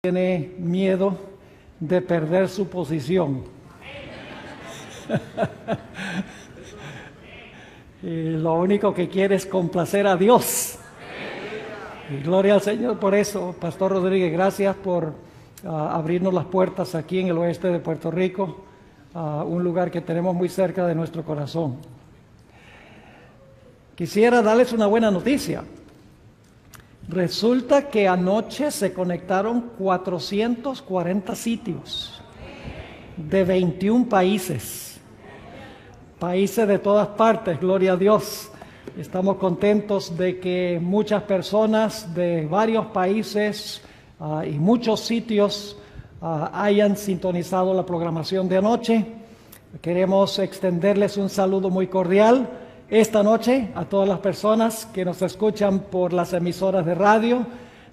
Tiene miedo de perder su posición. Y lo único que quiere es complacer a Dios. Y gloria al Señor por eso. Pastor Rodríguez, gracias por abrirnos las puertas aquí en el oeste de Puerto Rico, un lugar que tenemos muy cerca de nuestro corazón. Quisiera darles una buena noticia. Resulta que anoche se conectaron 440 sitios de 21 países de todas partes, gloria a Dios. Estamos contentos de que muchas personas de varios países y muchos sitios hayan sintonizado la programación de anoche. Queremos extenderles un saludo muy cordial esta noche a todas las personas que nos escuchan por las emisoras de radio,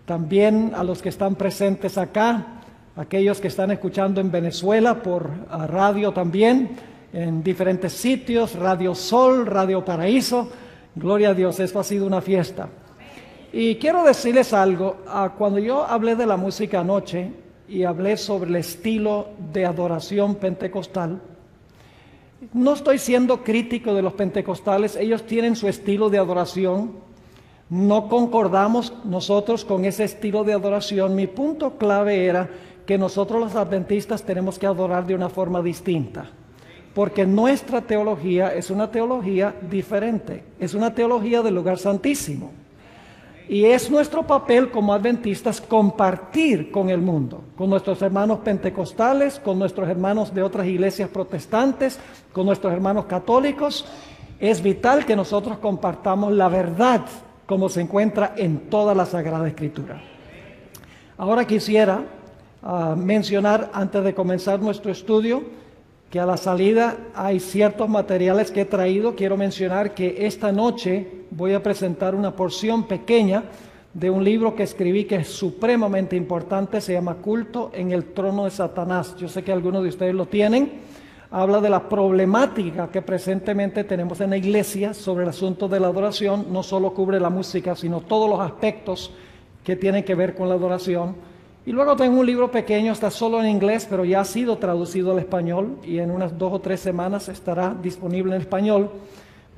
también a los que están presentes acá, aquellos que están escuchando en Venezuela por radio también, en diferentes sitios, Radio Sol, Radio Paraíso. Gloria a Dios, esto ha sido una fiesta. Y quiero decirles algo, cuando yo hablé de la música anoche y hablé sobre el estilo de adoración pentecostal, no estoy siendo crítico de los pentecostales, ellos tienen su estilo de adoración, no concordamos nosotros con ese estilo de adoración. Mi punto clave era que nosotros los adventistas tenemos que adorar de una forma distinta, porque nuestra teología es una teología diferente, es una teología del lugar santísimo. Y es nuestro papel como adventistas compartir con el mundo, con nuestros hermanos pentecostales, con nuestros hermanos de otras iglesias protestantes, con nuestros hermanos católicos. Es vital que nosotros compartamos la verdad como se encuentra en toda la Sagrada Escritura. Ahora quisiera mencionar, antes de comenzar nuestro estudio, que a la salida hay ciertos materiales que he traído. Quiero mencionar que esta noche voy a presentar una porción pequeña de un libro que escribí que es supremamente importante, se llama Culto en el Trono de Satanás. Yo sé que algunos de ustedes lo tienen. Habla de la problemática que presentemente tenemos en la iglesia sobre el asunto de la adoración. No solo cubre la música, sino todos los aspectos que tienen que ver con la adoración. Y luego tengo un libro pequeño, está solo en inglés, pero ya ha sido traducido al español y en unas 2 o 3 semanas estará disponible en español,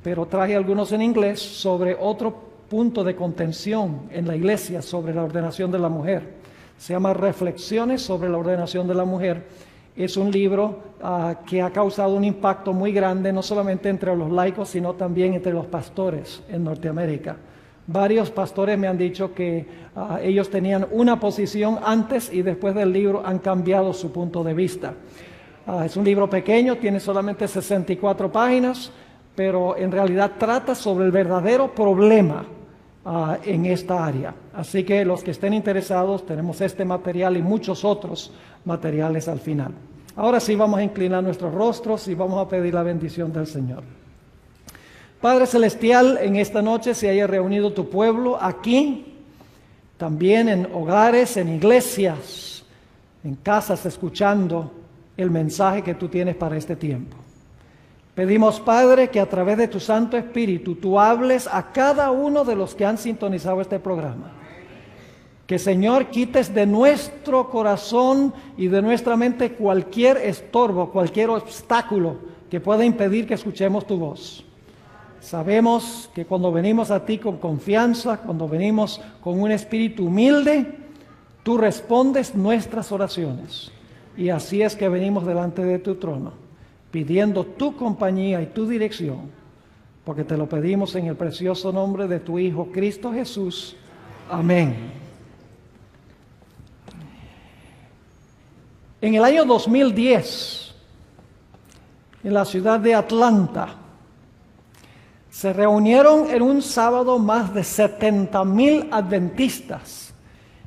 pero traje algunos en inglés sobre otro punto de contención en la iglesia sobre la ordenación de la mujer. Se llama Reflexiones sobre la ordenación de la mujer. Es un libro que ha causado un impacto muy grande, no solamente entre los laicos, sino también entre los pastores en Norteamérica. Varios pastores me han dicho que ellos tenían una posición antes y después del libro han cambiado su punto de vista. Es un libro pequeño, tiene solamente 64 páginas, pero en realidad trata sobre el verdadero problema en esta área. Así que los que estén interesados, tenemos este material y muchos otros materiales al final. Ahora sí vamos a inclinar nuestros rostros y vamos a pedir la bendición del Señor. Padre Celestial, en esta noche se haya reunido tu pueblo aquí, también en hogares, en iglesias, en casas, escuchando el mensaje que tú tienes para este tiempo. Pedimos, Padre, que a través de tu Santo Espíritu tú hables a cada uno de los que han sintonizado este programa. Que, Señor, quites de nuestro corazón y de nuestra mente cualquier estorbo, cualquier obstáculo que pueda impedir que escuchemos tu voz. Sabemos que cuando venimos a ti con confianza, cuando venimos con un espíritu humilde, tú respondes nuestras oraciones. Y así es que venimos delante de tu trono, pidiendo tu compañía y tu dirección, porque te lo pedimos en el precioso nombre de tu Hijo Cristo Jesús. Amén. En el año 2010, en la ciudad de Atlanta, se reunieron en un sábado más de 70,000 adventistas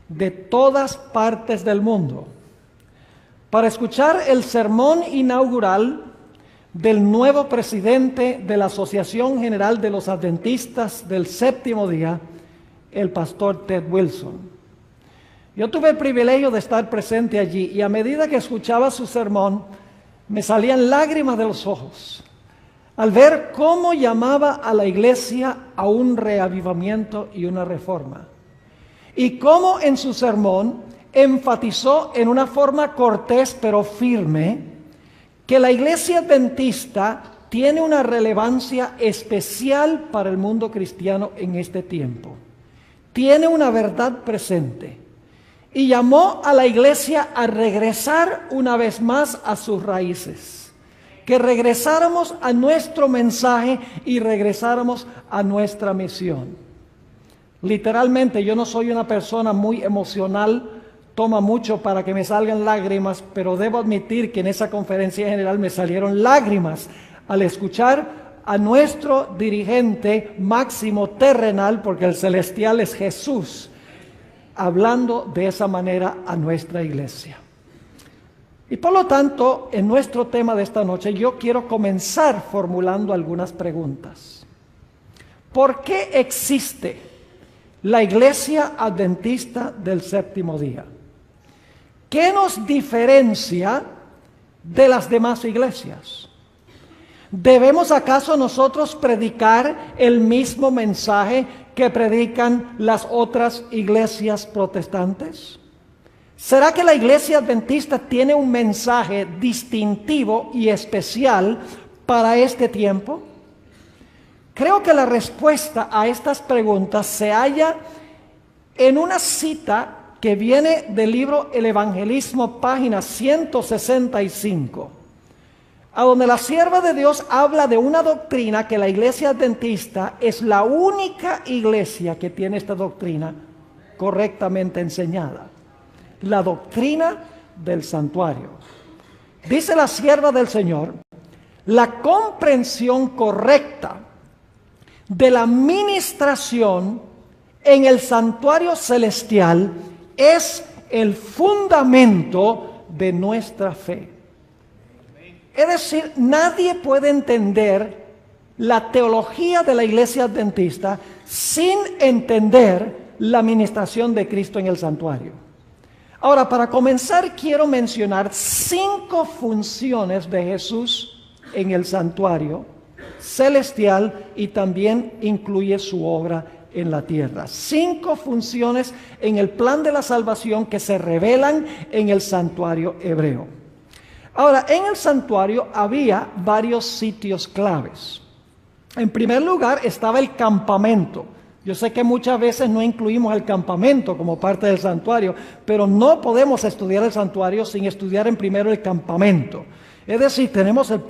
de todas partes del mundo para escuchar el sermón inaugural del nuevo presidente de la Asociación General de los Adventistas del Séptimo Día, el pastor Ted Wilson. Yo tuve el privilegio de estar presente allí y a medida que escuchaba su sermón me salían lágrimas de los ojos al ver cómo llamaba a la iglesia a un reavivamiento y una reforma. Y cómo en su sermón enfatizó en una forma cortés pero firme que la Iglesia Adventista tiene una relevancia especial para el mundo cristiano en este tiempo. Tiene una verdad presente y llamó a la Iglesia a regresar una vez más a sus raíces, que regresáramos a nuestro mensaje y regresáramos a nuestra misión. Literalmente, yo no soy una persona muy emocional, toma mucho para que me salgan lágrimas, pero debo admitir que en esa conferencia general me salieron lágrimas al escuchar a nuestro dirigente máximo terrenal, porque el celestial es Jesús, hablando de esa manera a nuestra iglesia. Y por lo tanto, en nuestro tema de esta noche, yo quiero comenzar formulando algunas preguntas. ¿Por qué existe la Iglesia Adventista del Séptimo Día? ¿Qué nos diferencia de las demás iglesias? ¿Debemos acaso nosotros predicar el mismo mensaje que predican las otras iglesias protestantes? ¿Será que la Iglesia Adventista tiene un mensaje distintivo y especial para este tiempo? Creo que la respuesta a estas preguntas se halla en una cita que viene del libro El Evangelismo, página 165, a donde la sierva de Dios habla de una doctrina que la Iglesia Adventista es la única iglesia que tiene esta doctrina correctamente enseñada. La doctrina del santuario. Dice la sierva del Señor, la comprensión correcta de la ministración en el santuario celestial es el fundamento de nuestra fe. Es decir, nadie puede entender la teología de la Iglesia Adventista sin entender la ministración de Cristo en el santuario. Ahora, para comenzar, quiero mencionar 5 funciones de Jesús en el santuario celestial y también incluye su obra en la tierra. 5 funciones en el plan de la salvación que se revelan en el santuario hebreo. Ahora, en el santuario había varios sitios claves. En primer lugar estaba el campamento. Yo sé que muchas veces no incluimos el campamento como parte del santuario, pero no podemos estudiar el santuario sin estudiar en primero el campamento. Es decir, tenemos el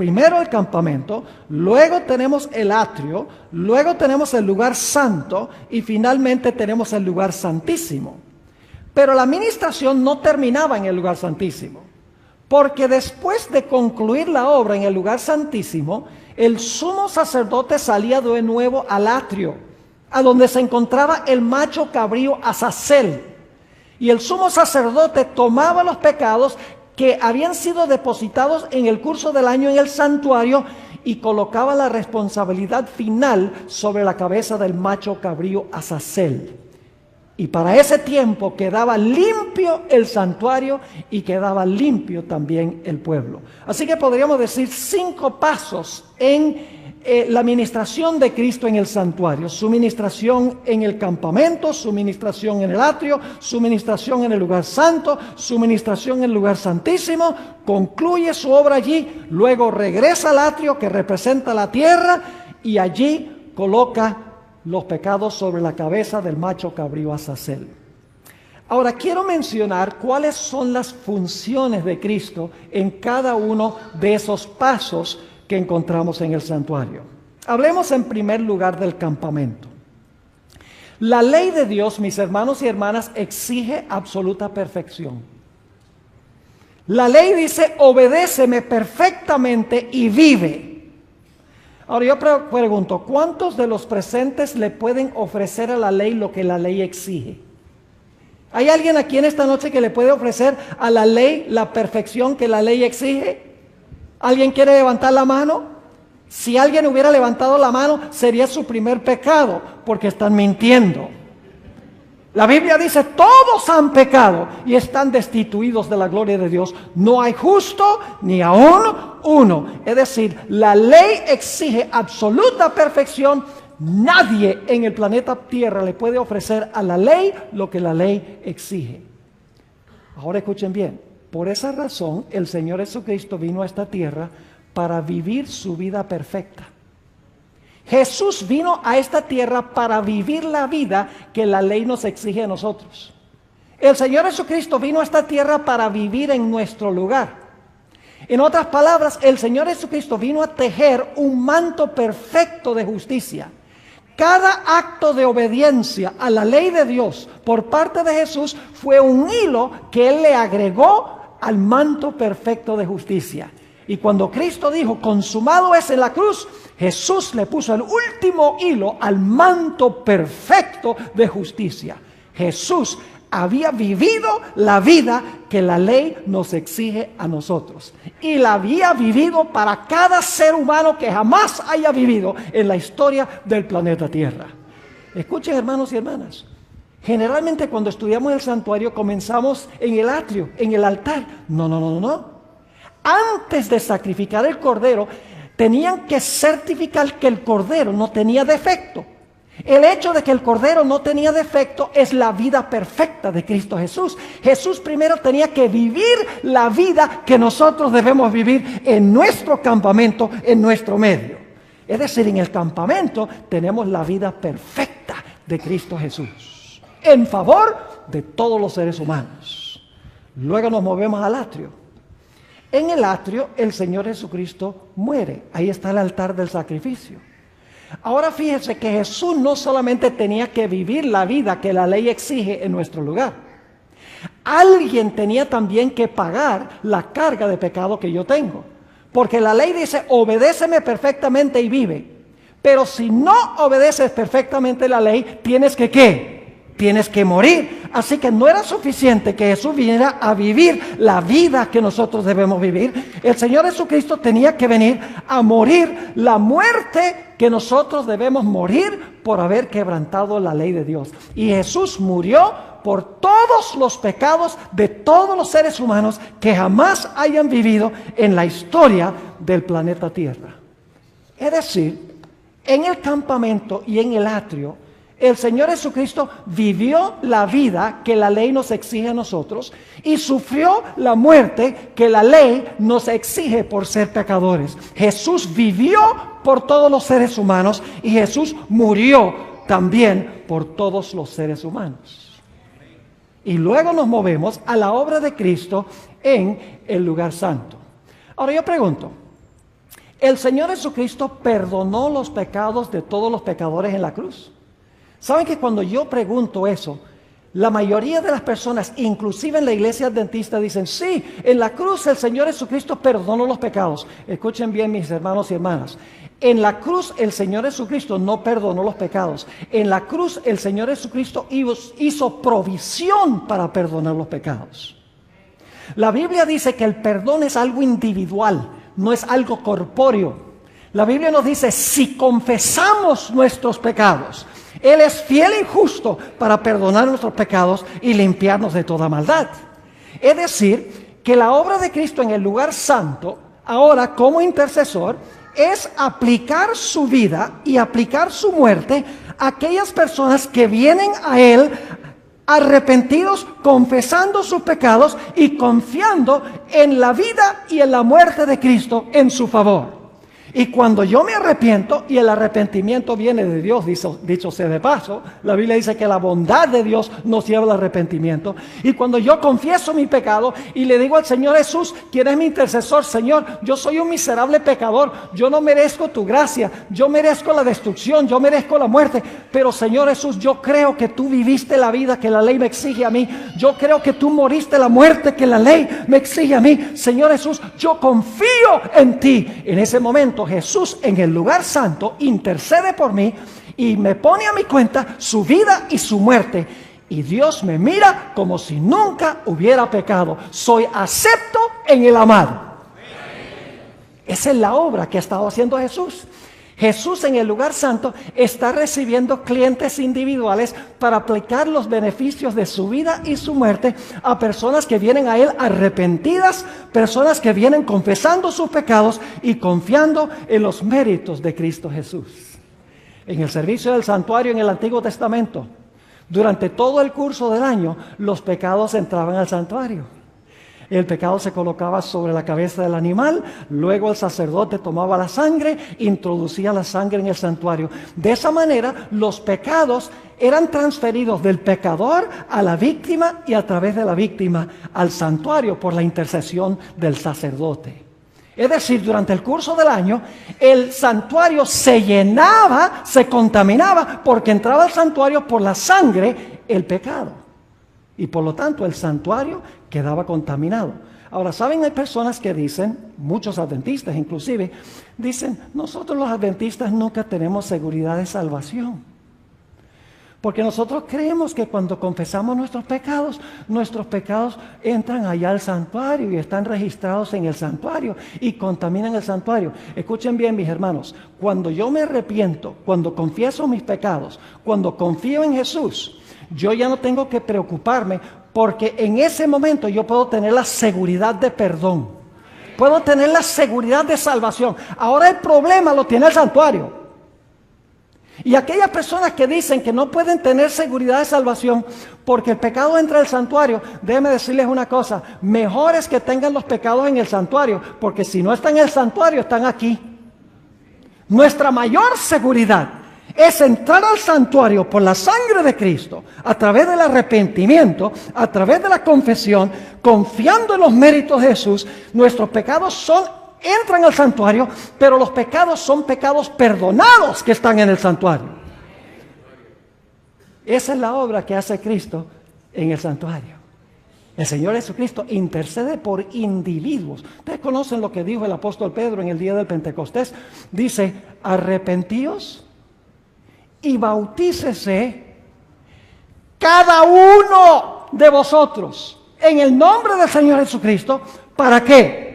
campamento, luego tenemos el atrio, luego tenemos el lugar santo y finalmente tenemos el lugar santísimo. Pero la ministración no terminaba en el lugar santísimo, porque después de concluir la obra en el lugar santísimo, el sumo sacerdote salía de nuevo al atrio, a donde se encontraba el macho cabrío Azazel. Y el sumo sacerdote tomaba los pecados que habían sido depositados en el curso del año en el santuario y colocaba la responsabilidad final sobre la cabeza del macho cabrío Azazel. Y para ese tiempo quedaba limpio el santuario y quedaba limpio también el pueblo. Así que podríamos decir 5 pasos en la ministración de Cristo en el santuario: su ministración en el campamento, su ministración en el atrio, su ministración en el lugar santo, su ministración en el lugar santísimo, concluye su obra allí, luego regresa al atrio que representa la tierra y allí coloca los pecados sobre la cabeza del macho cabrío Azazel. Ahora quiero mencionar cuáles son las funciones de Cristo en cada uno de esos pasos que encontramos en el santuario. Hablemos en primer lugar del campamento. La ley de Dios, mis hermanos y hermanas, exige absoluta perfección. La ley dice: obedéceme perfectamente y vive. Ahora yo pregunto, ¿cuántos de los presentes le pueden ofrecer a la ley lo que la ley exige? ¿Hay alguien aquí en esta noche que le puede ofrecer a la ley la perfección que la ley exige? ¿Alguien quiere levantar la mano? Si alguien hubiera levantado la mano, sería su primer pecado, porque están mintiendo. La Biblia dice: todos han pecado y están destituidos de la gloria de Dios. No hay justo ni aún uno. Es decir, la ley exige absoluta perfección. Nadie en el planeta Tierra le puede ofrecer a la ley lo que la ley exige. Ahora escuchen bien, por esa razón el Señor Jesucristo vino a esta tierra para vivir su vida perfecta. Jesús vino a esta tierra para vivir la vida que la ley nos exige a nosotros. El Señor Jesucristo vino a esta tierra para vivir en nuestro lugar. En otras palabras, el Señor Jesucristo vino a tejer un manto perfecto de justicia. Cada acto de obediencia a la ley de Dios por parte de Jesús fue un hilo que Él le agregó al manto perfecto de justicia. Y cuando Cristo dijo, consumado es en la cruz, Jesús le puso el último hilo al manto perfecto de justicia. Jesús había vivido la vida que la ley nos exige a nosotros. Y la había vivido para cada ser humano que jamás haya vivido en la historia del planeta Tierra. Escuchen, hermanos y hermanas. Generalmente cuando estudiamos el santuario comenzamos en el atrio, en el altar. No. Antes de sacrificar el cordero, tenían que certificar que el cordero no tenía defecto. El hecho de que el cordero no tenía defecto es la vida perfecta de Cristo Jesús. Jesús primero tenía que vivir la vida que nosotros debemos vivir en nuestro campamento, en nuestro medio. Es decir, en el campamento tenemos la vida perfecta de Cristo Jesús, en favor de todos los seres humanos. Luego nos movemos al atrio. En el atrio el Señor Jesucristo muere. Ahí está el altar del sacrificio. Ahora fíjese que Jesús no solamente tenía que vivir la vida que la ley exige en nuestro lugar. Alguien tenía también que pagar la carga de pecado que yo tengo. Porque la ley dice, obedéceme perfectamente y vive. Pero si no obedeces perfectamente la ley, tienes que ¿qué? Tienes que morir. Así que no era suficiente que Jesús viniera a vivir la vida que nosotros debemos vivir. El Señor Jesucristo tenía que venir a morir la muerte que nosotros debemos morir por haber quebrantado la ley de Dios. Y Jesús murió por todos los pecados de todos los seres humanos que jamás hayan vivido en la historia del planeta Tierra. Es decir, en el campamento y en el atrio, el Señor Jesucristo vivió la vida que la ley nos exige a nosotros y sufrió la muerte que la ley nos exige por ser pecadores. Jesús vivió por todos los seres humanos y Jesús murió también por todos los seres humanos. Y luego nos movemos a la obra de Cristo en el lugar santo. Ahora yo pregunto, ¿el Señor Jesucristo perdonó los pecados de todos los pecadores en la cruz? ¿Saben que cuando yo pregunto eso, la mayoría de las personas, inclusive en la iglesia adventista, dicen, sí, en la cruz el Señor Jesucristo perdonó los pecados? Escuchen bien, mis hermanos y hermanas. En la cruz el Señor Jesucristo no perdonó los pecados. En la cruz el Señor Jesucristo hizo provisión para perdonar los pecados. La Biblia dice que el perdón es algo individual, no es algo corpóreo. La Biblia nos dice, si confesamos nuestros pecados, Él es fiel y justo para perdonar nuestros pecados y limpiarnos de toda maldad. Es decir, que la obra de Cristo en el lugar santo, ahora como intercesor, es aplicar su vida y aplicar su muerte a aquellas personas que vienen a Él arrepentidos, confesando sus pecados y confiando en la vida y en la muerte de Cristo en su favor. Y cuando yo me arrepiento, y el arrepentimiento viene de Dios, dicho sea de paso, la Biblia dice que la bondad de Dios nos lleva al arrepentimiento. Y cuando yo confieso mi pecado y le digo al Señor Jesús, quien es mi intercesor, Señor, yo soy un miserable pecador, yo no merezco tu gracia, yo merezco la destrucción, yo merezco la muerte, pero Señor Jesús, yo creo que tú viviste la vida que la ley me exige a mí, yo creo que tú moriste la muerte que la ley me exige a mí, Señor Jesús, yo confío en ti. En ese momento Jesús en el lugar santo intercede por mí y me pone a mi cuenta su vida y su muerte. Y Dios me mira como si nunca hubiera pecado. Soy acepto en el amado. Esa es la obra que ha estado haciendo Jesús. Jesús en el lugar santo está recibiendo clientes individuales para aplicar los beneficios de su vida y su muerte a personas que vienen a Él arrepentidas, personas que vienen confesando sus pecados y confiando en los méritos de Cristo Jesús. En el servicio del santuario en el Antiguo Testamento, Durante todo el curso del año, los pecados entraban al santuario. El pecado se colocaba sobre la cabeza del animal, luego el sacerdote tomaba la sangre, introducía la sangre en el santuario. De esa manera, los pecados eran transferidos del pecador a la víctima y a través de la víctima al santuario por la intercesión del sacerdote. Es decir, durante el curso del año, el santuario se llenaba, se contaminaba, porque entraba al santuario por la sangre el pecado. Y por lo tanto, el santuario quedaba contaminado. Ahora, ¿saben? Hay personas que dicen, muchos adventistas inclusive, dicen, nosotros los adventistas nunca tenemos seguridad de salvación. Porque nosotros creemos que cuando confesamos nuestros pecados entran allá al santuario y están registrados en el santuario y contaminan el santuario. Escuchen bien, mis hermanos, cuando yo me arrepiento, cuando confieso mis pecados, cuando confío en Jesús, yo ya no tengo que preocuparme porque en ese momento yo puedo tener la seguridad de perdón. Puedo tener la seguridad de salvación. Ahora el problema lo tiene el santuario. Y aquellas personas que dicen que no pueden tener seguridad de salvación porque el pecado entra al santuario, déjenme decirles una cosa, mejor es que tengan los pecados en el santuario, porque si no están en el santuario, están aquí. Nuestra mayor seguridad es entrar al santuario por la sangre de Cristo, a través del arrepentimiento, a través de la confesión, confiando en los méritos de Jesús. Nuestros pecados entran al santuario, pero los pecados son pecados perdonados que están en el santuario. Esa es la obra que hace Cristo en el santuario. El Señor Jesucristo intercede por individuos. Ustedes conocen lo que dijo el apóstol Pedro en el día del Pentecostés. Dice, arrepentíos y bautícese cada uno de vosotros en el nombre del Señor Jesucristo. ¿Para qué?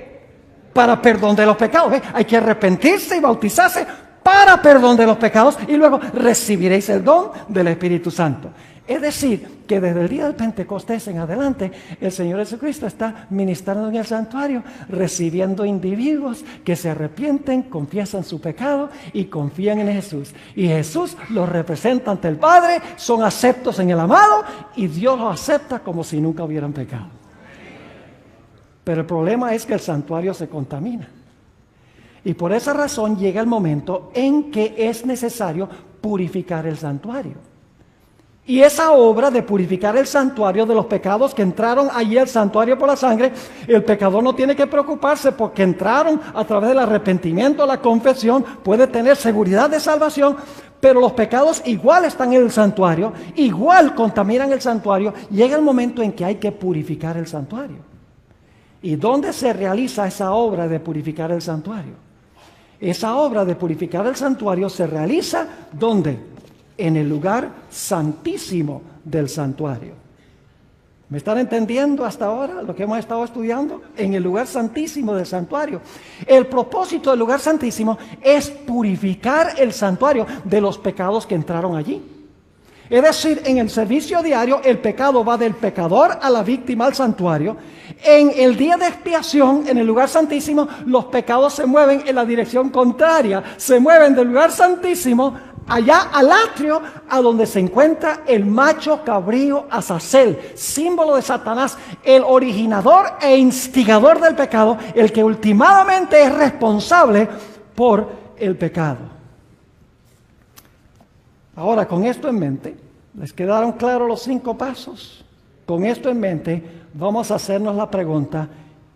Para perdón de los pecados. Hay que arrepentirse y bautizarse para perdón de los pecados y luego recibiréis el don del Espíritu Santo. Es decir, que desde el día del Pentecostés en adelante, el Señor Jesucristo está ministrando en el santuario, recibiendo individuos que se arrepienten, confiesan su pecado y confían en Jesús. Y Jesús los representa ante el Padre, son aceptos en el amado y Dios los acepta como si nunca hubieran pecado. Pero el problema es que el santuario se contamina. Y por esa razón llega el momento en que es necesario purificar el santuario. Y esa obra de purificar el santuario de los pecados que entraron allí al santuario por la sangre, el pecador no tiene que preocuparse porque entraron a través del arrepentimiento, la confesión, puede tener seguridad de salvación, pero los pecados igual están en el santuario, igual contaminan el santuario. Llega el momento en que hay que purificar el santuario. ¿Y dónde se realiza esa obra de purificar el santuario? Esa obra de purificar el santuario se realiza ¿dónde? En el lugar santísimo del santuario. ¿Me están entendiendo hasta ahora lo que hemos estado estudiando? En el lugar santísimo del santuario. El propósito del lugar santísimo es purificar el santuario de los pecados que entraron allí. Es decir, en el servicio diario el pecado va del pecador a la víctima al santuario. En el día de expiación, en el lugar santísimo, los pecados se mueven en la dirección contraria. Se mueven del lugar santísimo allá al atrio, a donde se encuentra el macho cabrío Azazel, símbolo de Satanás, el originador e instigador del pecado, el que últimamente es responsable por el pecado. Ahora, con esto en mente, ¿les quedaron claros los 5 pasos? Con esto en mente, vamos a hacernos la pregunta,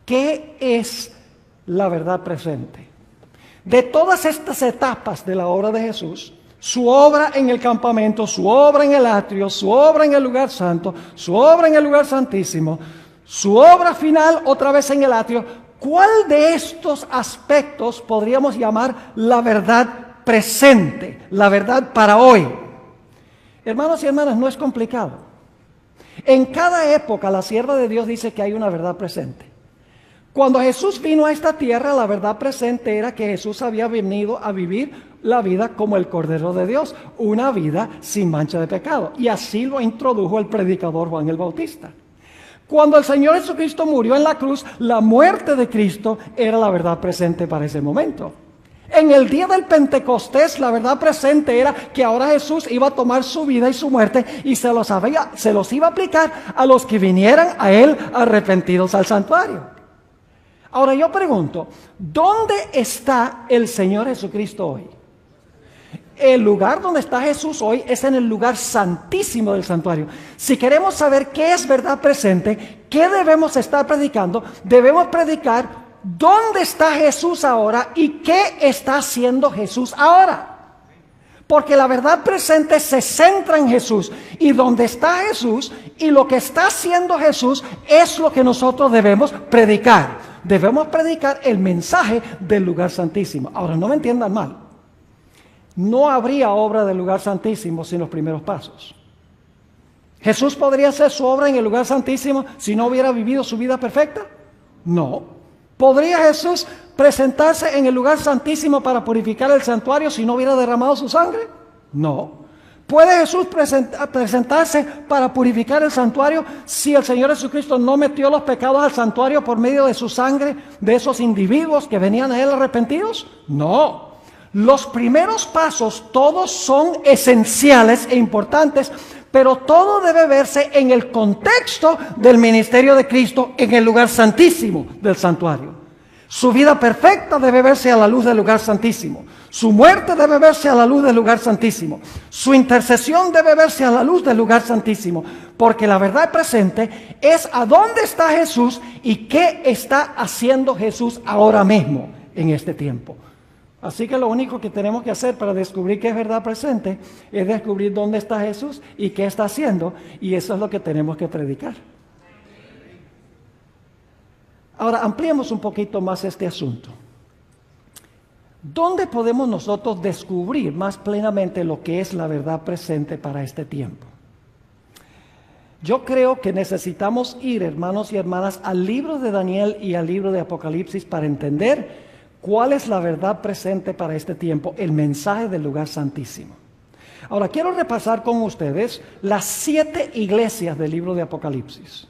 ¿qué es la verdad presente? De todas estas etapas de la obra de Jesús, su obra en el campamento, su obra en el atrio, su obra en el lugar santo, su obra en el lugar santísimo, su obra final otra vez en el atrio, ¿cuál de estos aspectos podríamos llamar la verdad presente, la verdad para hoy? Hermanos y hermanas, no es complicado. En cada época la sierva de Dios dice que hay una verdad presente. Cuando Jesús vino a esta tierra, la verdad presente era que Jesús había venido a vivir la vida como el Cordero de Dios, una vida sin mancha de pecado. Y así lo introdujo el predicador Juan el Bautista. Cuando el Señor Jesucristo murió en la cruz, la muerte de Cristo era la verdad presente para ese momento. En el día del Pentecostés, la verdad presente era que ahora Jesús iba a tomar su vida y su muerte y se los iba a aplicar a los que vinieran a Él arrepentidos al santuario. Ahora yo pregunto, ¿dónde está el Señor Jesucristo hoy? El lugar donde está Jesús hoy es en el lugar santísimo del santuario. Si queremos saber qué es verdad presente, qué debemos estar predicando, debemos predicar dónde está Jesús ahora y qué está haciendo Jesús ahora. Porque la verdad presente se centra en Jesús, y donde está Jesús y lo que está haciendo Jesús es lo que nosotros debemos predicar. Debemos predicar el mensaje del lugar santísimo. Ahora, no me entiendan mal. No habría obra del lugar santísimo sin los primeros pasos. ¿Jesús podría hacer su obra en el lugar santísimo si no hubiera vivido su vida perfecta? No. ¿Podría Jesús presentarse en el lugar santísimo para purificar el santuario si no hubiera derramado su sangre? No. ¿Puede Jesús presentarse para purificar el santuario si el Señor Jesucristo no metió los pecados al santuario por medio de su sangre de esos individuos que venían a Él arrepentidos? No. Los primeros pasos todos son esenciales e importantes, pero todo debe verse en el contexto del ministerio de Cristo en el lugar santísimo del santuario. Su vida perfecta debe verse a la luz del lugar santísimo. Su muerte debe verse a la luz del lugar santísimo. Su intercesión debe verse a la luz del lugar santísimo. Porque la verdad presente es a dónde está Jesús y qué está haciendo Jesús ahora mismo en este tiempo. Así que lo único que tenemos que hacer para descubrir qué es verdad presente es descubrir dónde está Jesús y qué está haciendo, y eso es lo que tenemos que predicar. Ahora, ampliemos un poquito más este asunto. ¿Dónde podemos nosotros descubrir más plenamente lo que es la verdad presente para este tiempo? Yo creo que necesitamos ir, hermanos y hermanas, al libro de Daniel y al libro de Apocalipsis para entender ¿cuál es la verdad presente para este tiempo? El mensaje del lugar santísimo. Ahora, quiero repasar con ustedes las 7 iglesias del libro de Apocalipsis.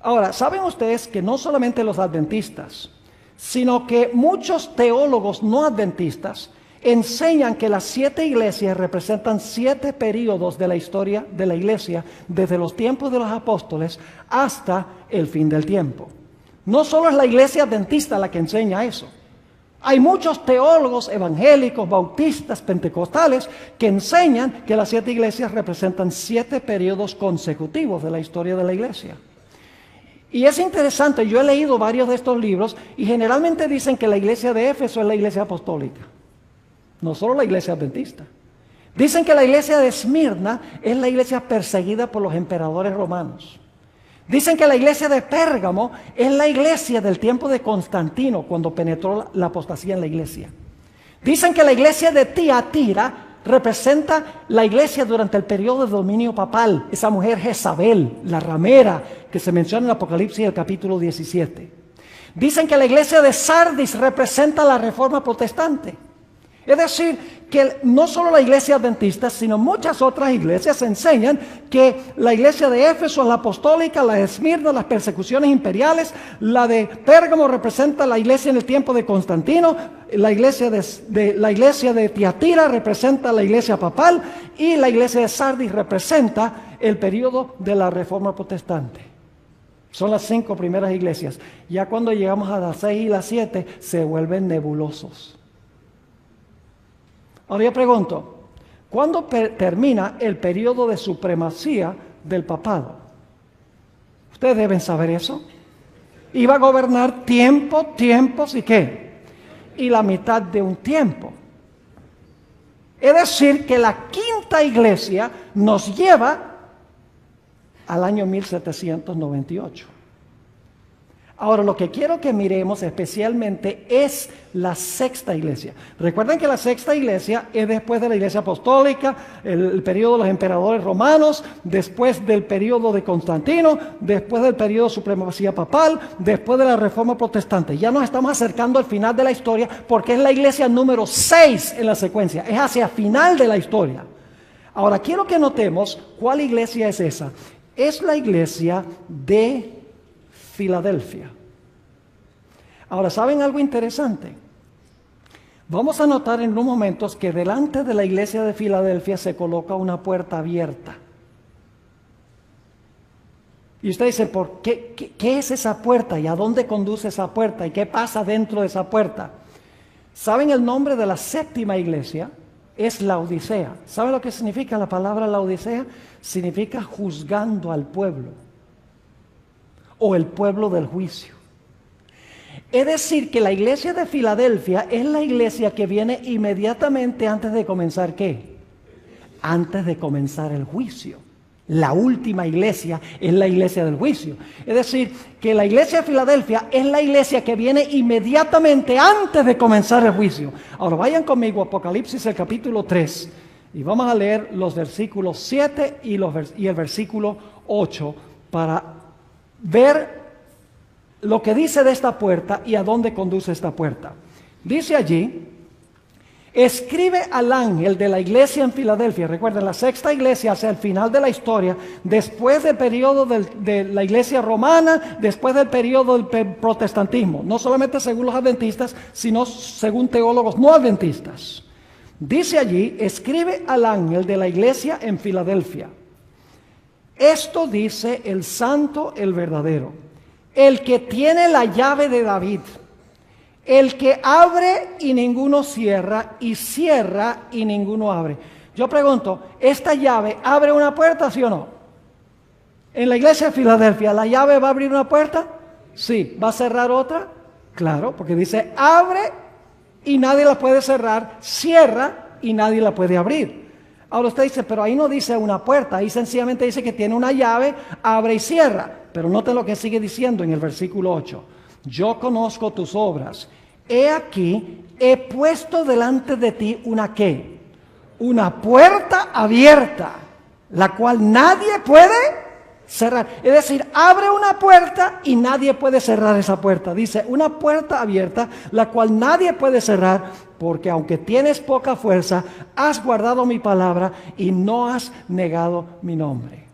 Ahora, ¿saben ustedes que no solamente los adventistas, sino que muchos teólogos no adventistas enseñan que las 7 iglesias representan 7 períodos de la historia de la iglesia, desde los tiempos de los apóstoles hasta el fin del tiempo? No solo es la iglesia adventista la que enseña eso. Hay muchos teólogos evangélicos, bautistas, pentecostales que enseñan que las 7 iglesias representan 7 periodos consecutivos de la historia de la iglesia. Y es interesante, yo he leído varios de estos libros y generalmente dicen que la iglesia de Éfeso es la iglesia apostólica, no solo la iglesia adventista. Dicen que la iglesia de Esmirna es la iglesia perseguida por los emperadores romanos. Dicen que la iglesia de Pérgamo es la iglesia del tiempo de Constantino, cuando penetró la apostasía en la iglesia. Dicen que la iglesia de Tiatira representa la iglesia durante el periodo de dominio papal, esa mujer Jezabel, la ramera, que se menciona en el Apocalipsis del capítulo 17. Dicen que la iglesia de Sardis representa la reforma protestante. Es decir, que no solo la iglesia adventista, sino muchas otras iglesias enseñan que la iglesia de Éfeso es la apostólica, la de Esmirna, las persecuciones imperiales, la de Pérgamo representa la iglesia en el tiempo de Constantino, la iglesia de Tiatira representa la iglesia papal y la iglesia de Sardis representa el periodo de la reforma protestante. Son las 5 primeras iglesias. Ya cuando llegamos a las 6 y las 7 se vuelven nebulosos. Ahora yo pregunto, ¿cuándo termina el periodo de supremacía del papado? Ustedes deben saber eso. Iba a gobernar tiempos y ¿qué? Y la mitad de un tiempo. Es decir, que la 5ª iglesia nos lleva al año 1798. Ahora, lo que quiero que miremos especialmente es la 6ª iglesia. Recuerden que la 6ª iglesia es después de la iglesia apostólica, el periodo de los emperadores romanos, después del periodo de Constantino, después del periodo de supremacía papal, después de la reforma protestante. Ya nos estamos acercando al final de la historia porque es la iglesia número 6 en la secuencia, es hacia el final de la historia. Ahora, quiero que notemos cuál iglesia es esa. Es la iglesia de Filadelfia. Ahora, ¿saben algo interesante? Vamos a notar en unos momentos que delante de la iglesia de Filadelfia se coloca una puerta abierta. Y usted dice, ¿por qué? ¿Qué es esa puerta? ¿Y a dónde conduce esa puerta? ¿Y qué pasa dentro de esa puerta? ¿Saben el nombre de la séptima iglesia? Es Laodicea. ¿Saben lo que significa la palabra Laodicea? Significa juzgando al pueblo, o el pueblo del juicio. Es decir, que la iglesia de Filadelfia es la iglesia que viene inmediatamente antes de comenzar ¿qué? Antes de comenzar el juicio. La última iglesia es la iglesia del juicio. Es decir, que la iglesia de Filadelfia es la iglesia que viene inmediatamente antes de comenzar el juicio. Ahora vayan conmigo a Apocalipsis el capítulo 3 y vamos a leer los versículos 7 y el versículo 8 para ver lo que dice de esta puerta y a dónde conduce esta puerta. Dice allí: escribe al ángel de la iglesia en Filadelfia. Recuerden, la sexta iglesia hacia el final de la historia, después del periodo de la iglesia romana, después del periodo del protestantismo, no solamente según los adventistas, sino según teólogos no adventistas. Dice allí: escribe al ángel de la iglesia en Filadelfia. Esto dice el santo, el verdadero, el que tiene la llave de David, el que abre y ninguno cierra, y cierra y ninguno abre. Yo pregunto, ¿esta llave abre una puerta, sí o no? En la iglesia de Filadelfia, ¿la llave va a abrir una puerta? Sí. ¿Va a cerrar otra? Claro, porque dice abre y nadie la puede cerrar, cierra y nadie la puede abrir. Ahora usted dice, pero ahí no dice una puerta, ahí sencillamente dice que tiene una llave, abre y cierra. Pero note lo que sigue diciendo en el versículo 8. Yo conozco tus obras. He aquí, he puesto delante de ti una ¿qué? Una puerta abierta, la cual nadie puede cerrar. Es decir, abre una puerta y nadie puede cerrar esa puerta. Dice, una puerta abierta, la cual nadie puede cerrar, porque aunque tienes poca fuerza, has guardado mi palabra y no has negado mi nombre.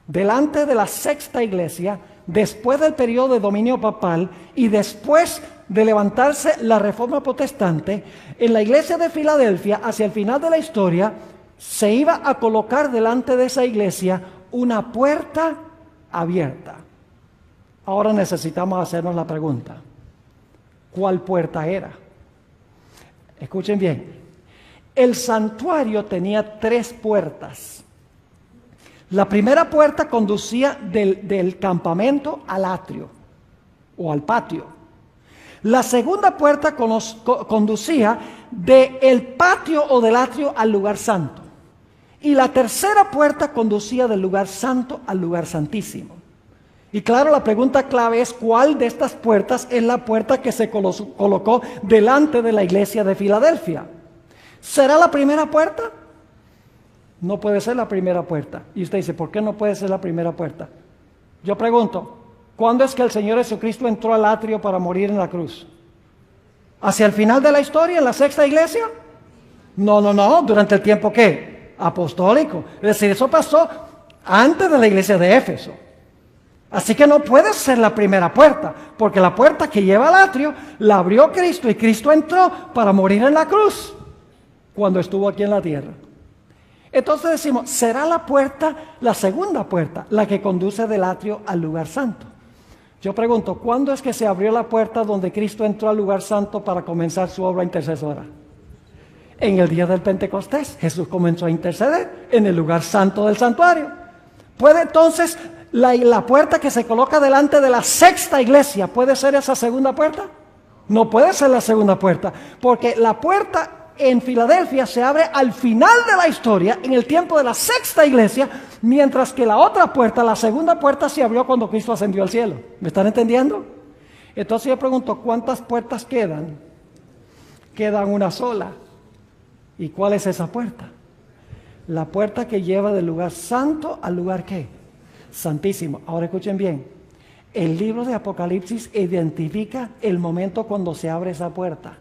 Delante de la sexta iglesia, después del periodo de dominio papal y después de levantarse la reforma protestante, en la iglesia de Filadelfia, hacia el final de la historia, se iba a colocar delante de esa iglesia una puerta abierta. Ahora necesitamos hacernos la pregunta: ¿cuál puerta era? Escuchen bien, el santuario tenía 3 puertas. La primera puerta conducía del campamento al atrio o al patio. La segunda puerta conducía del patio o del atrio al lugar santo. Y la tercera puerta conducía del lugar santo al lugar santísimo. Y claro, la pregunta clave es: ¿cuál de estas puertas es la puerta que se colocó delante de la iglesia de Filadelfia? ¿Será la primera puerta? No puede ser la primera puerta. Y usted dice, ¿por qué no puede ser la primera puerta? Yo pregunto, ¿cuándo es que el Señor Jesucristo entró al atrio para morir en la cruz? ¿Hacia el final de la historia, en la sexta iglesia? No, durante el tiempo ¿qué? Apostólico. Es decir, eso pasó antes de la iglesia de Éfeso. Así que no puede ser la primera puerta, porque la puerta que lleva al atrio la abrió Cristo, y Cristo entró para morir en la cruz cuando estuvo aquí en la tierra. Entonces decimos, ¿será la puerta, la segunda puerta, la que conduce del atrio al lugar santo? Yo pregunto, ¿cuándo es que se abrió la puerta donde Cristo entró al lugar santo para comenzar su obra intercesora? En el día del Pentecostés, Jesús comenzó a interceder en el lugar santo del santuario. ¿Puede entonces la puerta que se coloca delante de la sexta iglesia, puede ser esa segunda puerta? No puede ser la segunda puerta, porque la puerta en Filadelfia se abre al final de la historia, en el tiempo de la sexta iglesia, mientras que la otra puerta, la segunda puerta, se abrió cuando Cristo ascendió al cielo. ¿Me están entendiendo? Entonces yo pregunto, ¿cuántas puertas quedan? Quedan una sola. ¿Y cuál es esa puerta? La puerta que lleva del lugar santo al lugar ¿qué? Santísimo. Ahora escuchen bien. El libro de Apocalipsis identifica el momento cuando se abre esa puerta.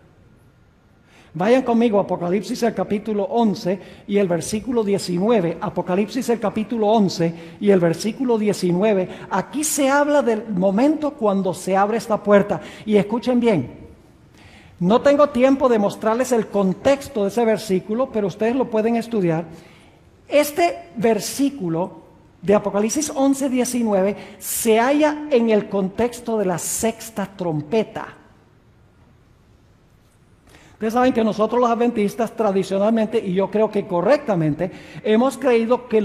Vayan conmigo a Apocalipsis el capítulo 11 y el versículo 19. Apocalipsis el capítulo 11 y el versículo 19. Aquí se habla del momento cuando se abre esta puerta. Y escuchen bien. No tengo tiempo de mostrarles el contexto de ese versículo, pero ustedes lo pueden estudiar. Este versículo de Apocalipsis 11:19 se halla en el contexto de la sexta trompeta. Ustedes saben que nosotros los adventistas tradicionalmente, y yo creo que correctamente, hemos creído que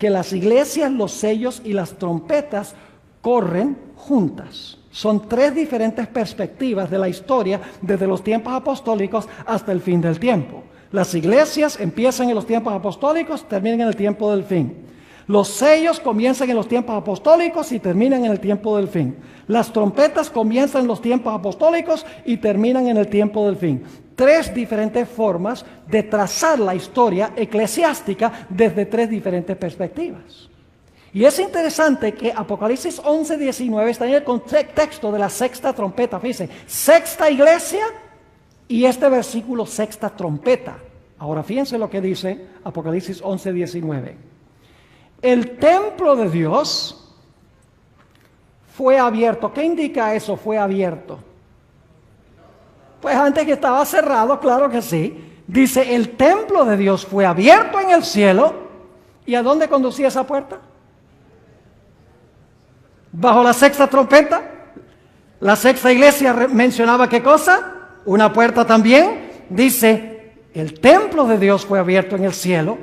las iglesias, los sellos y las trompetas corren juntas. Son tres diferentes perspectivas de la historia desde los tiempos apostólicos hasta el fin del tiempo. Las iglesias empiezan en los tiempos apostólicos, terminan en el tiempo del fin. Los sellos comienzan en los tiempos apostólicos y terminan en el tiempo del fin. Las trompetas comienzan en los tiempos apostólicos y terminan en el tiempo del fin. Tres diferentes formas de trazar la historia eclesiástica desde tres diferentes perspectivas. Y es interesante que Apocalipsis 11:19 está en el contexto de la sexta trompeta. Fíjense, sexta iglesia y este versículo sexta trompeta. Ahora fíjense lo que dice Apocalipsis 11:19. El templo de Dios fue abierto. ¿Qué indica eso? Fue abierto. Pues antes que estaba cerrado, claro que sí. Dice, el templo de Dios fue abierto en el cielo. ¿Y a dónde conducía esa puerta? Bajo la sexta trompeta. La sexta iglesia mencionaba ¿qué cosa? Una puerta también. Dice, el templo de Dios fue abierto en el cielo.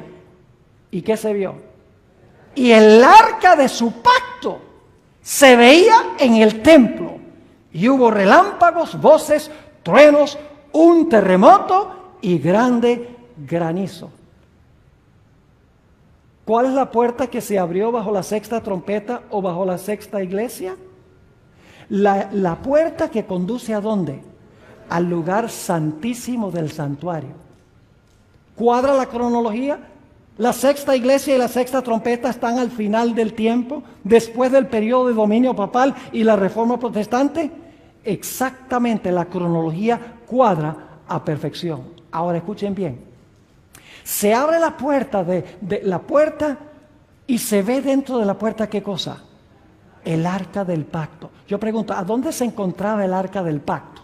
¿Y qué se vio? Y el arca de su pacto se veía en el templo. Y hubo relámpagos, voces, truenos, un terremoto y grande granizo. ¿Cuál es la puerta que se abrió bajo la sexta trompeta o bajo la sexta iglesia? La puerta que conduce ¿a dónde? Al lugar santísimo del santuario. ¿Cuadra la cronología? La sexta iglesia y la sexta trompeta están al final del tiempo, después del periodo de dominio papal y la reforma protestante. Exactamente, la cronología cuadra a perfección. Ahora escuchen bien. Se abre la puerta de la puerta y se ve dentro de la puerta ¿qué cosa? El arca del pacto. Yo pregunto, ¿a dónde se encontraba el arca del pacto?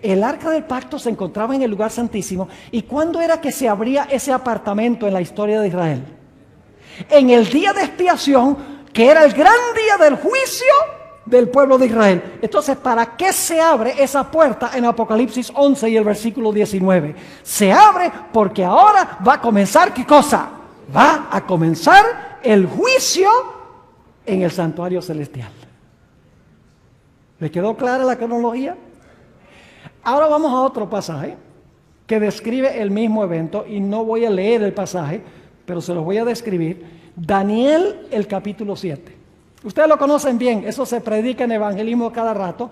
El arca del pacto se encontraba en el lugar santísimo. ¿Y cuándo era que se abría ese apartamento en la historia de Israel? En el día de expiación, que era el gran día del juicio del pueblo de Israel. Entonces, ¿para qué se abre esa puerta en Apocalipsis 11 y el versículo 19? Se abre porque ahora va a comenzar ¿qué cosa? Va a comenzar el juicio en el santuario celestial. ¿Le quedó clara la cronología? Ahora vamos a otro pasaje que describe el mismo evento y no voy a leer el pasaje, pero se los voy a describir. Daniel, el capítulo 7. Ustedes lo conocen bien, eso se predica en evangelismo cada rato.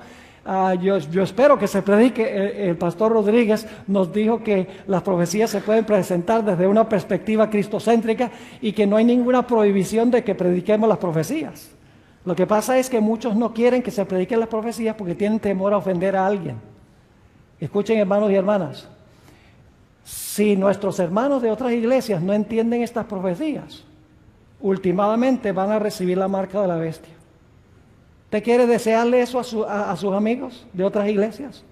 Yo espero que se predique. El pastor Rodríguez nos dijo que las profecías se pueden presentar desde una perspectiva cristocéntrica y que no hay ninguna prohibición de que prediquemos las profecías. Lo que pasa es que muchos no quieren que se prediquen las profecías porque tienen temor a ofender a alguien. Escuchen, hermanos y hermanas, si nuestros hermanos de otras iglesias no entienden estas profecías, últimamente van a recibir la marca de la bestia. ¿Usted quiere desearle eso a sus amigos de otras iglesias?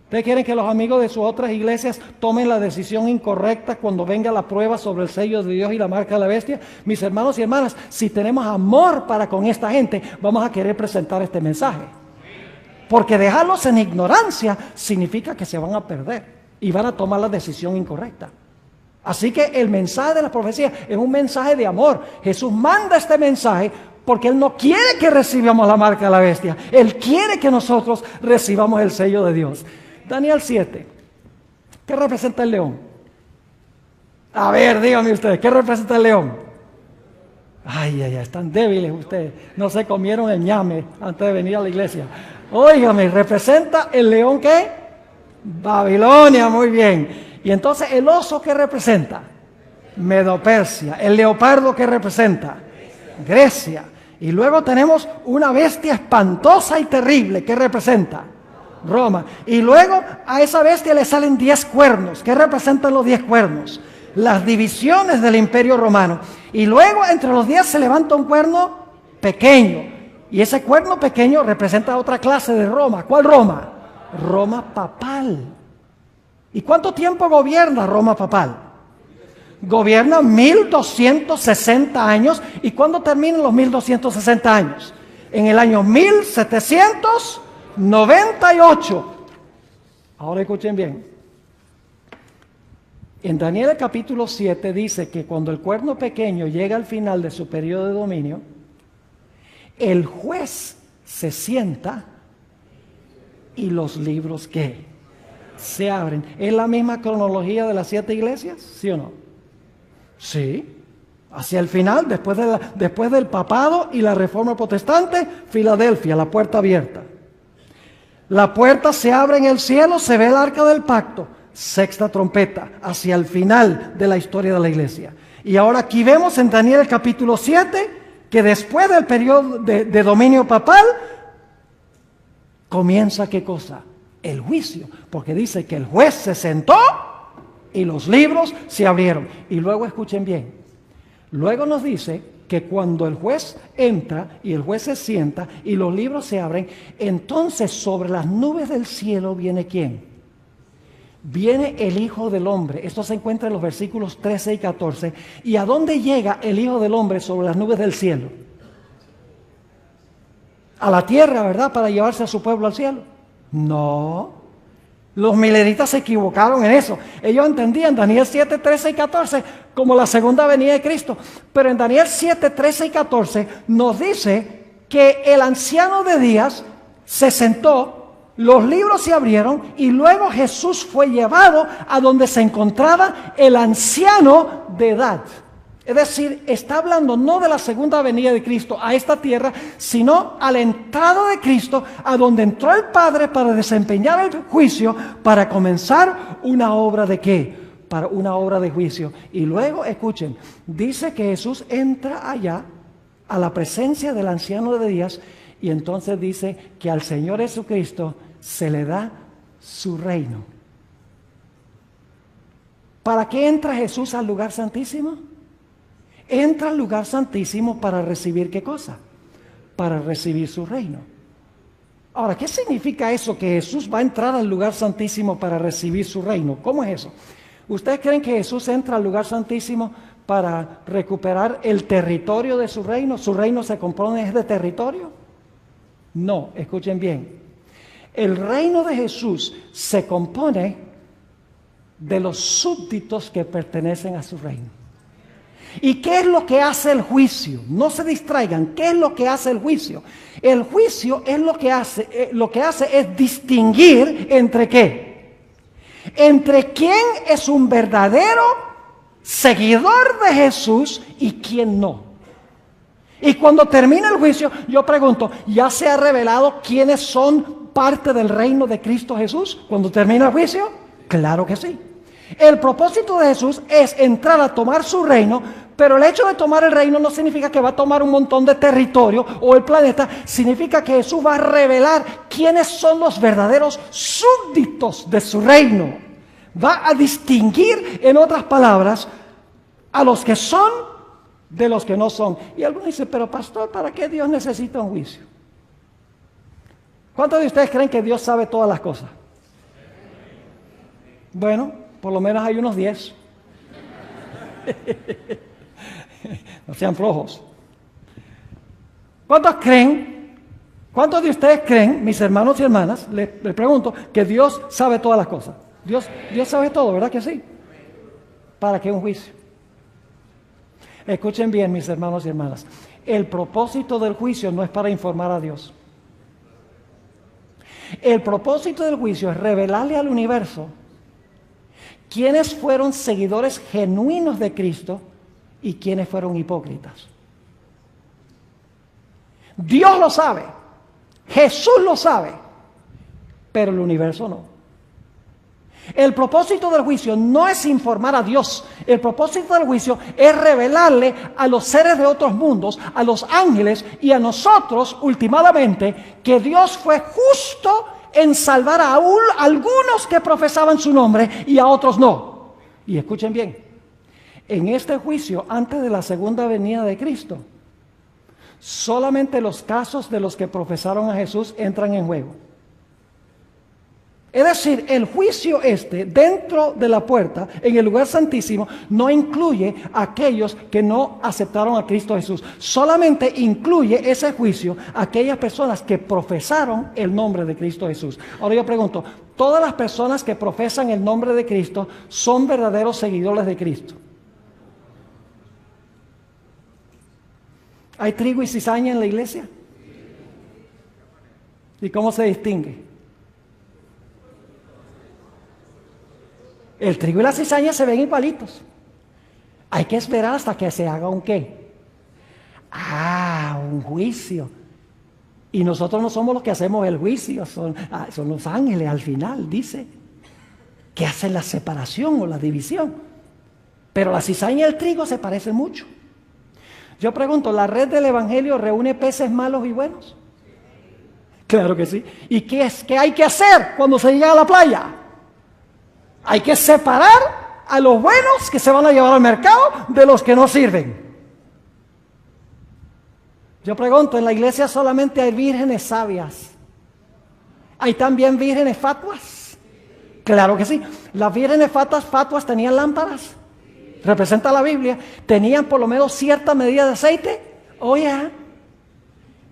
¿Usted quiere que los amigos de sus otras iglesias tomen la decisión incorrecta cuando venga la prueba sobre el sello de Dios y la marca de la bestia? Mis hermanos y hermanas, si tenemos amor para con esta gente, vamos a querer presentar este mensaje. Porque dejarlos en ignorancia significa que se van a perder y van a tomar la decisión incorrecta. Así que el mensaje de la profecía es un mensaje de amor. Jesús manda este mensaje porque Él no quiere que recibamos la marca de la bestia. Él quiere que nosotros recibamos el sello de Dios. Daniel 7. ¿Qué representa el león? A ver, díganme ustedes, ¿qué representa el león? Ay, están débiles ustedes. No se comieron el ñame antes de venir a la iglesia. Óigame, representa el león ¿qué? Babilonia, muy bien. Y entonces el oso ¿qué representa? Medo-Persia. El leopardo ¿qué representa? Grecia. Y luego tenemos una bestia espantosa y terrible. ¿Qué representa? Roma. Y luego a esa bestia le salen 10 cuernos. ¿Qué representan los 10 cuernos? Las divisiones del Imperio Romano. Y luego entre los 10 se levanta un cuerno pequeño. Y ese cuerno pequeño representa otra clase de Roma. ¿Cuál Roma? Roma papal. ¿Y cuánto tiempo gobierna Roma papal? Gobierna 1260 años. ¿Y cuándo terminan los 1260 años? En el año 1798. Ahora escuchen bien. En Daniel capítulo 7 dice que cuando el cuerno pequeño llega al final de su periodo de dominio, el juez se sienta y los libros ¿qué? Se abren. ¿Es la misma cronología de las 7 iglesias? ¿Sí o no? Sí. Hacia el final, después del papado y la reforma protestante, Filadelfia, la puerta abierta. La puerta se abre en el cielo, se ve el arca del pacto. Sexta trompeta, hacia el final de la historia de la iglesia. Y ahora aquí vemos en Daniel capítulo 7 que después del periodo de dominio papal comienza ¿qué cosa? El juicio, porque dice que el juez se sentó y los libros se abrieron. Y luego escuchen bien, luego nos dice que cuando el juez entra y el juez se sienta y los libros se abren, entonces sobre las nubes del cielo viene ¿quién? Viene el Hijo del Hombre. Esto se encuentra en los versículos 13 y 14. ¿Y a dónde llega el Hijo del Hombre sobre las nubes del cielo? A la tierra, ¿verdad? Para llevarse a su pueblo al cielo. No. Los milenitas se equivocaron en eso. Ellos entendían Daniel 7, 13 y 14 como la segunda venida de Cristo. Pero en Daniel 7, 13 y 14 nos dice que el anciano de días se sentó, los libros se abrieron y luego Jesús fue llevado a donde se encontraba el anciano de edad. Es decir, está hablando no de la segunda venida de Cristo a esta tierra, sino a la entrada de Cristo, a donde entró el Padre para desempeñar el juicio, para comenzar una obra de ¿qué? Para una obra de juicio. Y luego, escuchen, dice que Jesús entra allá a la presencia del anciano de días y entonces dice que al Señor Jesucristo se le da su reino. ¿Para qué entra Jesús al lugar santísimo? Entra al lugar santísimo para recibir ¿qué cosa? Para recibir su reino. Ahora, ¿qué significa eso que Jesús va a entrar al lugar santísimo para recibir su reino? ¿Cómo es eso? ¿Ustedes creen que Jesús entra al lugar santísimo para recuperar el territorio de su reino? ¿Su reino se compone de territorio? No, escuchen bien. El reino de Jesús se compone de los súbditos que pertenecen a su reino. ¿Y qué es lo que hace el juicio? No se distraigan. ¿Qué es lo que hace el juicio? El juicio es lo que hace es distinguir entre ¿qué? Entre quién es un verdadero seguidor de Jesús y quién no. Y cuando termina el juicio, yo pregunto, ¿ya se ha revelado quiénes son parte del reino de Cristo Jesús cuando termina el juicio? Claro que sí. El propósito de Jesús es entrar a tomar su reino, pero el hecho de tomar el reino no significa que va a tomar un montón de territorio o el planeta, significa que Jesús va a revelar quiénes son los verdaderos súbditos de su reino. Va a distinguir, en otras palabras, a los que son de los que no son. Y algunos dicen, pero pastor, ¿para qué Dios necesita un juicio? ¿Cuántos de ustedes creen que Dios sabe todas las cosas? Bueno, por lo menos hay unos 10. No sean flojos. ¿Cuántos de ustedes creen, mis hermanos y hermanas, les pregunto, que Dios sabe todas las cosas? Dios sabe todo, ¿verdad que sí? ¿Para qué un juicio? Escuchen bien, mis hermanos y hermanas. El propósito del juicio no es para informar a Dios. El propósito del juicio es revelarle al universo quiénes fueron seguidores genuinos de Cristo y quiénes fueron hipócritas. Dios lo sabe, Jesús lo sabe, pero el universo no. El propósito del juicio no es informar a Dios. El propósito del juicio es revelarle a los seres de otros mundos, a los ángeles y a nosotros, últimamente, que Dios fue justo en salvar a algunos que profesaban su nombre y a otros no. Y escuchen bien, en este juicio, antes de la segunda venida de Cristo, solamente los casos de los que profesaron a Jesús entran en juego. Es decir, el juicio dentro de la puerta, en el lugar santísimo, no incluye a aquellos que no aceptaron a Cristo Jesús. Solamente incluye ese juicio a aquellas personas que profesaron el nombre de Cristo Jesús. Ahora yo pregunto, ¿todas las personas que profesan el nombre de Cristo son verdaderos seguidores de Cristo? ¿Hay trigo y cizaña en la iglesia? ¿Y cómo se distingue? El trigo y la cizaña se ven igualitos. Hay que esperar hasta que se haga un ¿qué? Un juicio. Y nosotros no somos los que hacemos el juicio, son los ángeles al final, dice, que hacen la separación o la división. Pero la cizaña y el trigo se parecen mucho. Yo pregunto, ¿la red del Evangelio reúne peces malos y buenos? Claro que sí. ¿Y qué hay que hacer cuando se llega a la playa? Hay que separar a los buenos que se van a llevar al mercado de los que no sirven. Yo pregunto, ¿en la iglesia solamente hay vírgenes sabias? ¿Hay también vírgenes fatuas? Claro que sí. Las vírgenes fatuas tenían lámparas. Representa la Biblia. Tenían por lo menos cierta medida de aceite.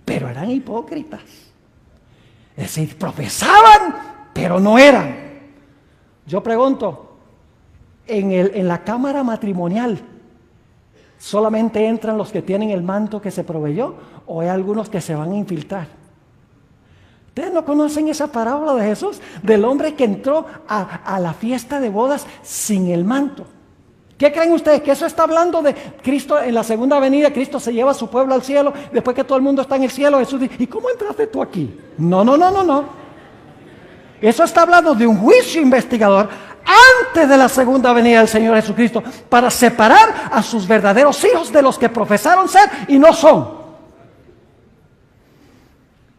Pero eran hipócritas. Es decir, profesaban, pero no eran. Yo pregunto, en la cámara matrimonial, ¿solamente entran los que tienen el manto que se proveyó o hay algunos que se van a infiltrar? ¿Ustedes no conocen esa parábola de Jesús? Del hombre que entró a la fiesta de bodas sin el manto. ¿Qué creen ustedes? ¿Que eso está hablando de Cristo en la segunda venida? Cristo se lleva a su pueblo al cielo, después que todo el mundo está en el cielo, Jesús dice, ¿y cómo entraste tú aquí? No. Eso está hablando de un juicio investigador antes de la segunda venida del Señor Jesucristo para separar a sus verdaderos hijos de los que profesaron ser y no son.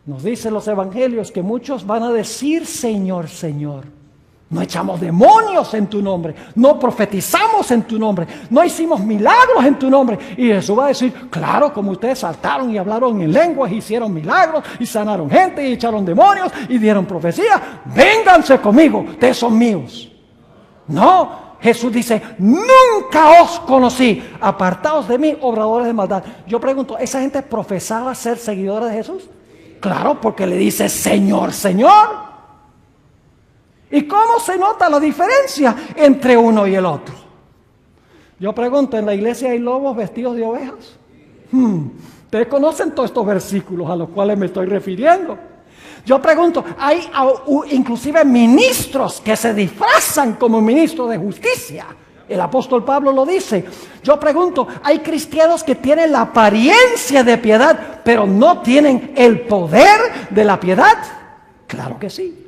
Nos dicen los evangelios que muchos van a decir Señor, Señor. No echamos demonios en tu nombre, no profetizamos en tu nombre, no hicimos milagros en tu nombre. Y Jesús va a decir, claro, como ustedes saltaron y hablaron en lenguas, hicieron milagros y sanaron gente y echaron demonios y dieron profecía, vénganse conmigo, ustedes son míos. No, Jesús dice, nunca os conocí, apartaos de mí, obradores de maldad. Yo pregunto, ¿esa gente profesaba ser seguidora de Jesús? Claro, porque le dice Señor, Señor. ¿Y cómo se nota la diferencia entre uno y el otro? Yo pregunto, ¿en la iglesia hay lobos vestidos de ovejas? Ustedes conocen todos estos versículos a los cuales me estoy refiriendo. Yo pregunto, ¿hay inclusive ministros que se disfrazan como ministros de justicia? El apóstol Pablo lo dice. Yo pregunto, ¿hay cristianos que tienen la apariencia de piedad, pero no tienen el poder de la piedad? Claro que sí.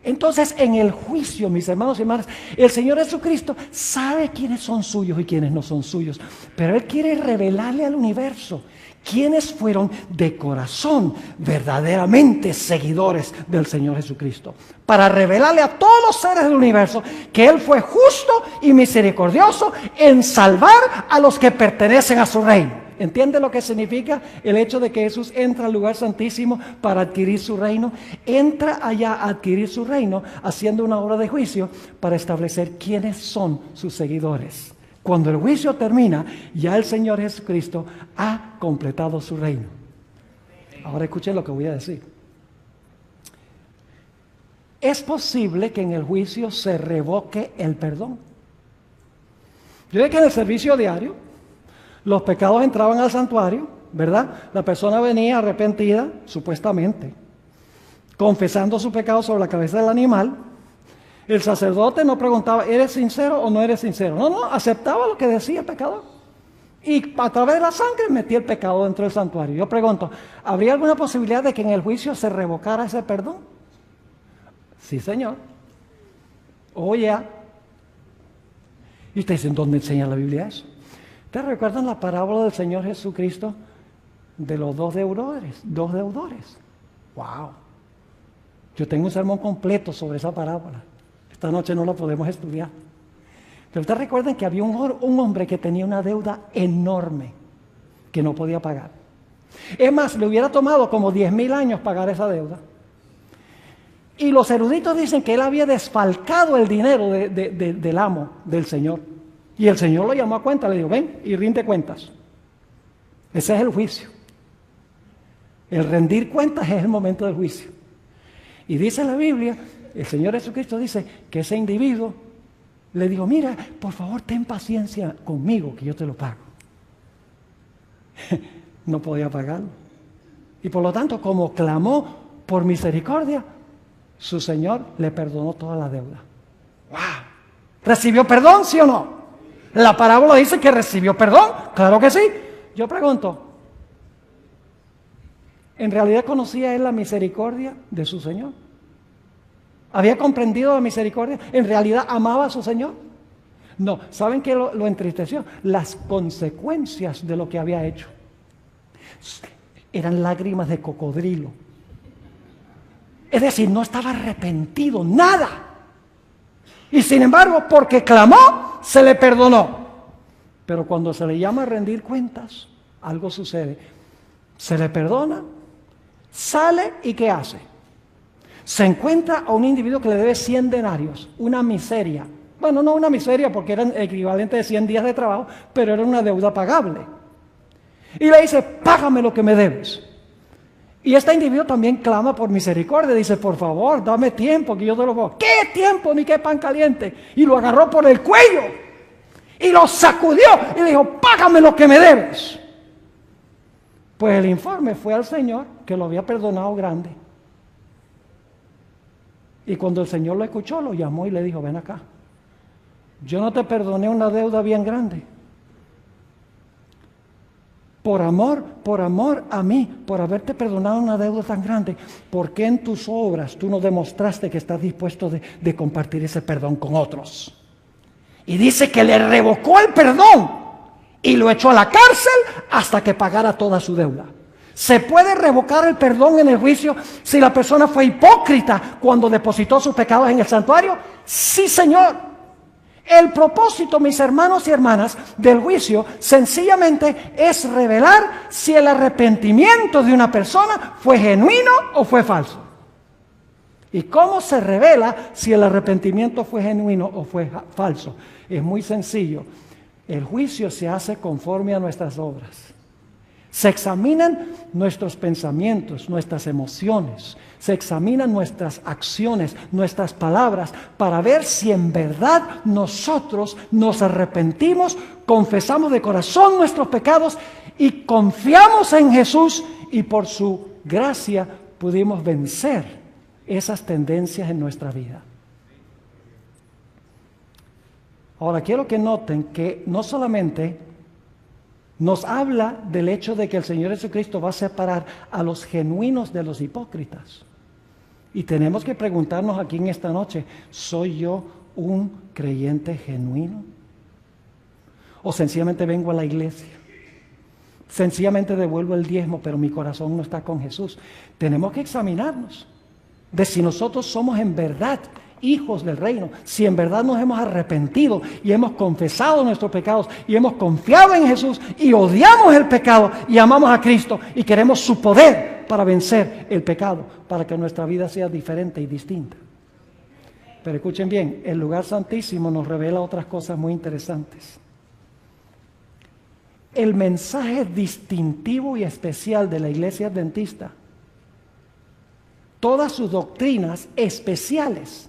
Entonces, en el juicio, mis hermanos y hermanas, el Señor Jesucristo sabe quiénes son suyos y quiénes no son suyos, pero Él quiere revelarle al universo quiénes fueron de corazón verdaderamente seguidores del Señor Jesucristo, para revelarle a todos los seres del universo que Él fue justo y misericordioso en salvar a los que pertenecen a su reino. ¿Entiende lo que significa el hecho de que Jesús entra al lugar santísimo para adquirir su reino? Entra allá a adquirir su reino haciendo una obra de juicio para establecer quiénes son sus seguidores. Cuando el juicio termina, ya el Señor Jesucristo ha completado su reino. Ahora escuchen lo que voy a decir. Es posible que en el juicio se revoque el perdón. Yo sé que en el servicio diario los pecados entraban al santuario, ¿verdad? La persona venía arrepentida, supuestamente, confesando su pecado sobre la cabeza del animal. El sacerdote no preguntaba, ¿eres sincero o no eres sincero? No, aceptaba lo que decía el pecador. Y a través de la sangre metía el pecado dentro del santuario. Yo pregunto, ¿habría alguna posibilidad de que en el juicio se revocara ese perdón? Sí, Señor. Y usted dice, ¿dónde enseña la Biblia eso? ¿Ustedes recuerdan la parábola del Señor Jesucristo de los dos deudores? ¡Wow! Yo tengo un sermón completo sobre esa parábola. Esta noche no la podemos estudiar. Pero ustedes recuerdan que había un hombre que tenía una deuda enorme que no podía pagar. Es más, le hubiera tomado como 10,000 años pagar esa deuda. Y los eruditos dicen que él había desfalcado el dinero del amo, del Señor. Y el Señor lo llamó a cuenta, le dijo, ven y rinde cuentas. Ese es el juicio. El rendir cuentas es el momento del juicio. Y dice la Biblia, el Señor Jesucristo dice que ese individuo le dijo, mira, por favor ten paciencia conmigo que yo te lo pago. No podía pagarlo. Y por lo tanto, como clamó por misericordia, su Señor le perdonó toda la deuda. ¡Wow! ¿Recibió perdón, sí o no? La parábola dice que recibió perdón. Claro que sí. Yo pregunto, ¿en realidad conocía él la misericordia de su Señor? ¿Había comprendido la misericordia? ¿En realidad amaba a su Señor? No. ¿Saben qué lo entristeció? Las consecuencias de lo que había hecho. Eran lágrimas de cocodrilo. Es decir, no estaba arrepentido, nada. Y sin embargo, porque clamó, se le perdonó. Pero cuando se le llama a rendir cuentas, algo sucede. Se le perdona, sale y ¿qué hace? Se encuentra a un individuo que le debe 100 denarios, una miseria. Bueno, no una miseria porque eran equivalente de 100 días de trabajo, pero era una deuda pagable. Y le dice, págame lo que me debes. Y este individuo también clama por misericordia, dice, por favor, dame tiempo que yo te lo pongo. ¿Qué tiempo ni qué pan caliente? Y lo agarró por el cuello y lo sacudió y le dijo, págame lo que me debes. Pues el informe fue al Señor que lo había perdonado grande. Y cuando el Señor lo escuchó, lo llamó y le dijo, ven acá. Yo no te perdoné una deuda bien grande. Por amor a mí, por haberte perdonado una deuda tan grande, ¿por qué en tus obras tú no demostraste que estás dispuesto de compartir ese perdón con otros? Y dice que le revocó el perdón y lo echó a la cárcel hasta que pagara toda su deuda. ¿Se puede revocar el perdón en el juicio si la persona fue hipócrita cuando depositó sus pecados en el santuario? Sí, Señor. El propósito, mis hermanos y hermanas, del juicio sencillamente es revelar si el arrepentimiento de una persona fue genuino o fue falso. ¿Y cómo se revela si el arrepentimiento fue genuino o fue falso? Es muy sencillo. El juicio se hace conforme a nuestras obras. Se examinan nuestros pensamientos, nuestras emociones, se examinan nuestras acciones, nuestras palabras, para ver si en verdad nosotros nos arrepentimos, confesamos de corazón nuestros pecados y confiamos en Jesús y por su gracia pudimos vencer esas tendencias en nuestra vida. Ahora quiero que noten que no solamente nos habla del hecho de que el Señor Jesucristo va a separar a los genuinos de los hipócritas. Y tenemos que preguntarnos aquí en esta noche, ¿soy yo un creyente genuino? ¿O sencillamente vengo a la iglesia? Sencillamente devuelvo el diezmo, pero mi corazón no está con Jesús. Tenemos que examinarnos de si nosotros somos en verdad hijos del reino, si en verdad nos hemos arrepentido y hemos confesado nuestros pecados y hemos confiado en Jesús y odiamos el pecado y amamos a Cristo y queremos su poder para vencer el pecado, para que nuestra vida sea diferente y distinta. Pero escuchen bien, el lugar santísimo nos revela otras cosas muy interesantes. El mensaje distintivo y especial de la Iglesia Adventista, todas sus doctrinas especiales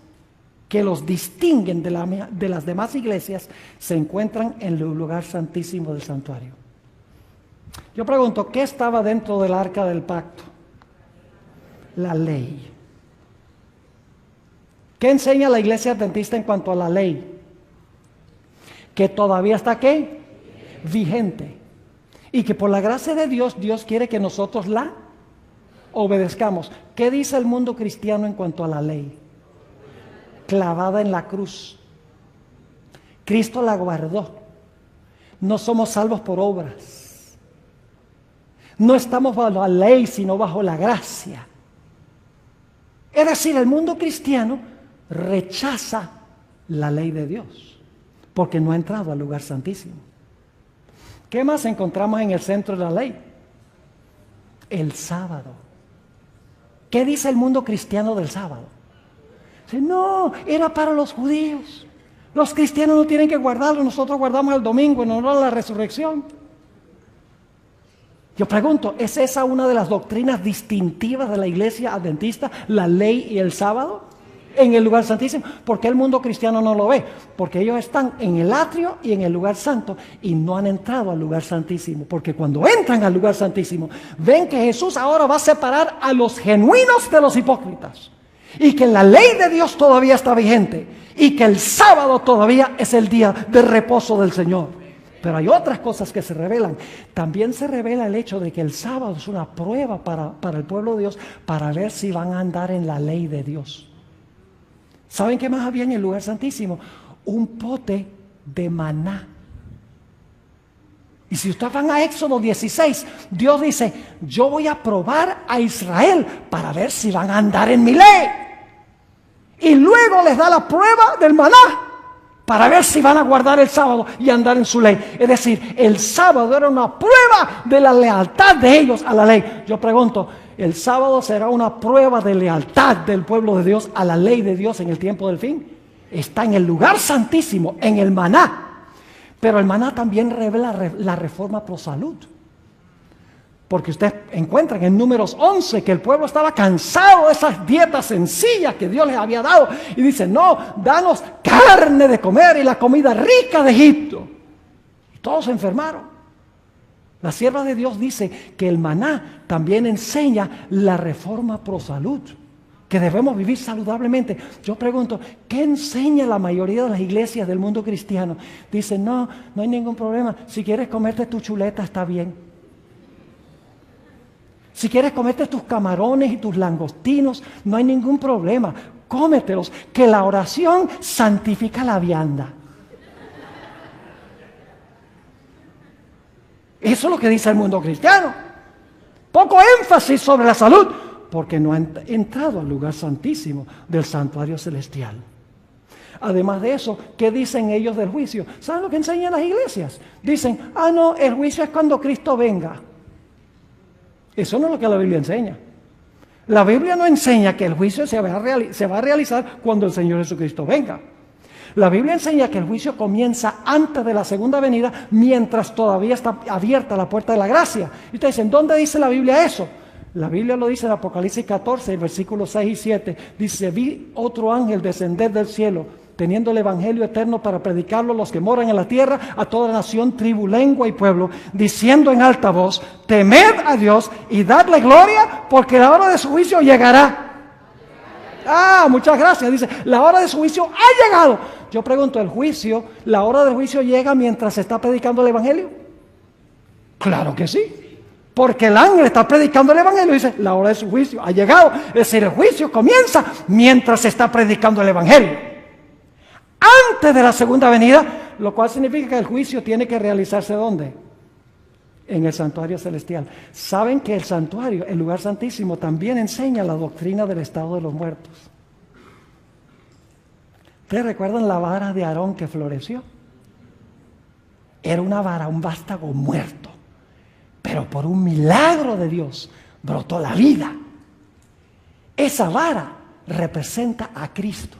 que los distinguen de las demás iglesias, se encuentran en el lugar santísimo del santuario. Yo pregunto, ¿qué estaba dentro del arca del pacto? La ley. ¿Qué enseña la iglesia adventista en cuanto a la ley? Que todavía está, ¿qué? Vigente. Y que por la gracia de Dios, Dios quiere que nosotros la obedezcamos. ¿Qué dice el mundo cristiano en cuanto a la ley? Clavada en la cruz. Cristo la guardó. No somos salvos por obras. No estamos bajo la ley, sino bajo la gracia. Es decir, el mundo cristiano rechaza la ley de Dios porque no ha entrado al lugar santísimo. ¿Qué más encontramos en el centro de la ley? El sábado. ¿Qué dice el mundo cristiano del sábado? No, era para los judíos. Los cristianos no tienen que guardarlo, nosotros guardamos el domingo en honor a la resurrección. Yo pregunto, ¿es esa una de las doctrinas distintivas de la iglesia adventista, la ley y el sábado en el lugar santísimo? ¿Por qué el mundo cristiano no lo ve? Porque ellos están en el atrio y en el lugar santo y no han entrado al lugar santísimo. Porque cuando entran al lugar santísimo, ven que Jesús ahora va a separar a los genuinos de los hipócritas y que la ley de Dios todavía está vigente y que el sábado todavía es el día de reposo del Señor. Pero hay otras cosas que se revelan. También se revela el hecho de que el sábado es una prueba para el pueblo de Dios para ver si van a andar en la ley de Dios. ¿Saben qué más había en el lugar santísimo? Un pote de maná. Y si ustedes van a Éxodo 16, Dios dice, yo voy a probar a Israel para ver si van a andar en mi ley. Y luego les da la prueba del maná para ver si van a guardar el sábado y andar en su ley. Es decir, el sábado era una prueba de la lealtad de ellos a la ley. Yo pregunto, ¿el sábado será una prueba de lealtad del pueblo de Dios a la ley de Dios en el tiempo del fin? Está en el lugar santísimo, en el maná. Pero el maná también revela la reforma pro salud. Porque ustedes encuentran en Números 11 que el pueblo estaba cansado de esas dietas sencillas que Dios les había dado. Y dice, no, danos carne de comer y la comida rica de Egipto. Y todos se enfermaron. La sierva de Dios dice que el maná también enseña la reforma pro salud, que debemos vivir saludablemente. Yo pregunto, ¿qué enseña la mayoría de las iglesias del mundo cristiano? Dicen, no hay ningún problema. Si quieres comerte tu chuleta, está bien. Si quieres comerte tus camarones y tus langostinos, no hay ningún problema. Cómetelos, que la oración santifica la vianda. Eso es lo que dice el mundo cristiano. Poco énfasis sobre la salud, porque no han entrado al lugar santísimo del santuario celestial. Además de eso, ¿qué dicen ellos del juicio? ¿Saben lo que enseñan las iglesias? Dicen, no, el juicio es cuando Cristo venga. Eso no es lo que la Biblia enseña. La Biblia no enseña que el juicio se va a realizar cuando el Señor Jesucristo venga. La Biblia enseña que el juicio comienza antes de la segunda venida, mientras todavía está abierta la puerta de la gracia. Y ustedes dicen, ¿dónde dice la Biblia eso? La Biblia lo dice en Apocalipsis 14, versículos 6 y 7. Dice, vi otro ángel descender del cielo, teniendo el evangelio eterno para predicarlo a los que moran en la tierra, a toda nación, tribu, lengua y pueblo, diciendo en alta voz, temed a Dios y dadle gloria, porque la hora de su juicio llegará. Muchas gracias. Dice, la hora de su juicio ha llegado. Yo pregunto, ¿el juicio, la hora del juicio llega mientras se está predicando el evangelio? Claro que sí. Porque el ángel está predicando el evangelio y dice, la hora de su juicio ha llegado. Es decir, el juicio comienza mientras se está predicando el evangelio. Antes de la segunda venida, lo cual significa que el juicio tiene que realizarse ¿dónde? En el santuario celestial. ¿Saben que el santuario, el lugar santísimo, también enseña la doctrina del estado de los muertos? ¿Ustedes recuerdan la vara de Aarón que floreció? Era una vara, un vástago muerto, pero por un milagro de Dios brotó la vida. Esa vara representa a Cristo,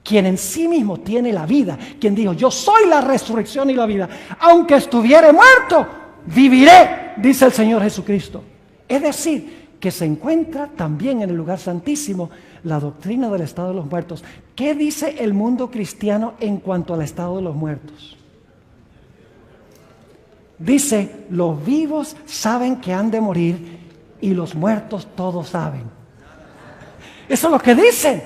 quien en sí mismo tiene la vida, quien dijo, yo soy la resurrección y la vida. Aunque estuviere muerto, viviré, dice el Señor Jesucristo. Es decir, que se encuentra también en el lugar santísimo la doctrina del estado de los muertos. ¿Qué dice el mundo cristiano en cuanto al estado de los muertos? Dice, los vivos saben que han de morir y los muertos todos saben. Eso es lo que dicen.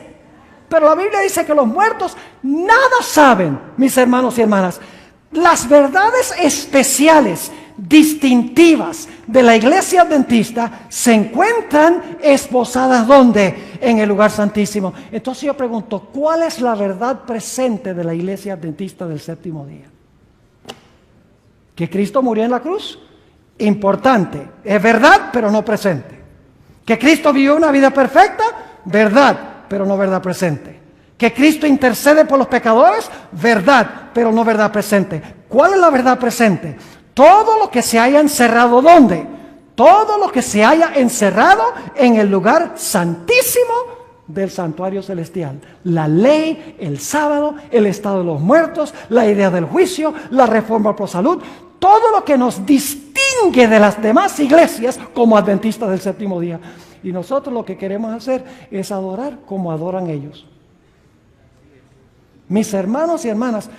Pero la Biblia dice que los muertos nada saben, mis hermanos y hermanas. Las verdades especiales, distintivas de la iglesia adventista se encuentran esbozadas ¿dónde? En el lugar santísimo. Entonces yo pregunto, ¿cuál es la verdad presente de la iglesia adventista del séptimo día? ¿Que Cristo murió en la cruz? Importante, es verdad, pero no presente. ¿Que Cristo vivió una vida perfecta? Verdad, pero no verdad presente. ¿Que Cristo intercede por los pecadores? Verdad, pero no verdad presente. ¿Cuál es la verdad presente? Todo lo que se haya encerrado, ¿dónde? Todo lo que se haya encerrado en el lugar santísimo del santuario celestial. La ley, el sábado, el estado de los muertos, la idea del juicio, la reforma por salud, todo lo que nos distingue de las demás iglesias como adventistas del séptimo día. Y nosotros lo que queremos hacer es adorar como adoran ellos. Mis hermanos y hermanas,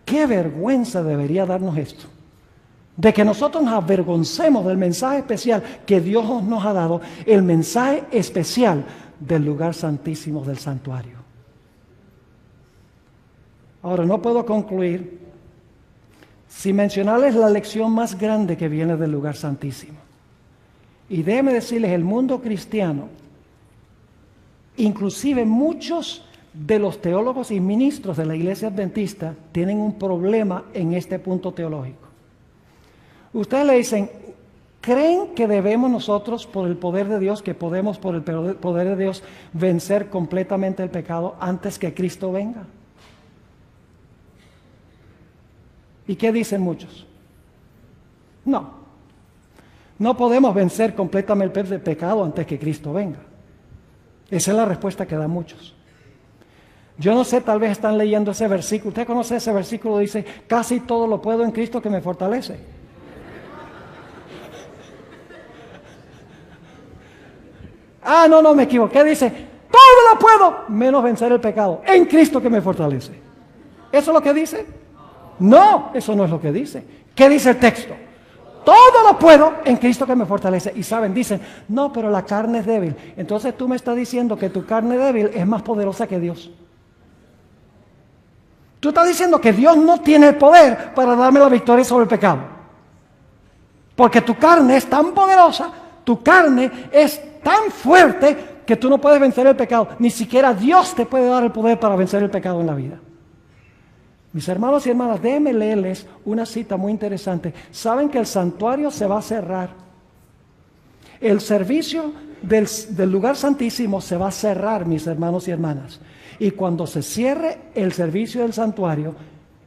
qué vergüenza debería darnos esto. De que nosotros nos avergoncemos del mensaje especial que Dios nos ha dado, el mensaje especial del lugar santísimo del santuario. Ahora, no puedo concluir sin mencionarles la lección más grande que viene del lugar santísimo. Y déjenme decirles, el mundo cristiano, inclusive muchos de los teólogos y ministros de la iglesia adventista, tienen un problema en este punto teológico. Ustedes le dicen, ¿creen que debemos nosotros, por el poder de Dios, que podemos por el poder de Dios vencer completamente el pecado antes que Cristo venga? ¿Y qué dicen muchos? No podemos vencer completamente el pecado antes que Cristo venga. Esa es la respuesta que dan muchos. Yo no sé, tal vez están leyendo ese versículo. ¿Usted conoce ese versículo? Dice, casi todo lo puedo en Cristo que me fortalece. No, me equivoqué. Dice, todo lo puedo menos vencer el pecado en Cristo que me fortalece. ¿Eso es lo que dice? No, eso no es lo que dice. ¿Qué dice el texto? Todo lo puedo en Cristo que me fortalece. Y saben, dicen, no, pero la carne es débil. Entonces tú me estás diciendo que tu carne débil es más poderosa que Dios. Tú estás diciendo que Dios no tiene el poder para darme la victoria sobre el pecado. Porque tu carne es tan poderosa, tu carne es tan fuerte que tú no puedes vencer el pecado. Ni siquiera Dios te puede dar el poder para vencer el pecado en la vida. Mis hermanos y hermanas, déjenme leerles una cita muy interesante. Saben que el santuario se va a cerrar. El servicio del lugar santísimo se va a cerrar, mis hermanos y hermanas. Y cuando se cierre el servicio del santuario,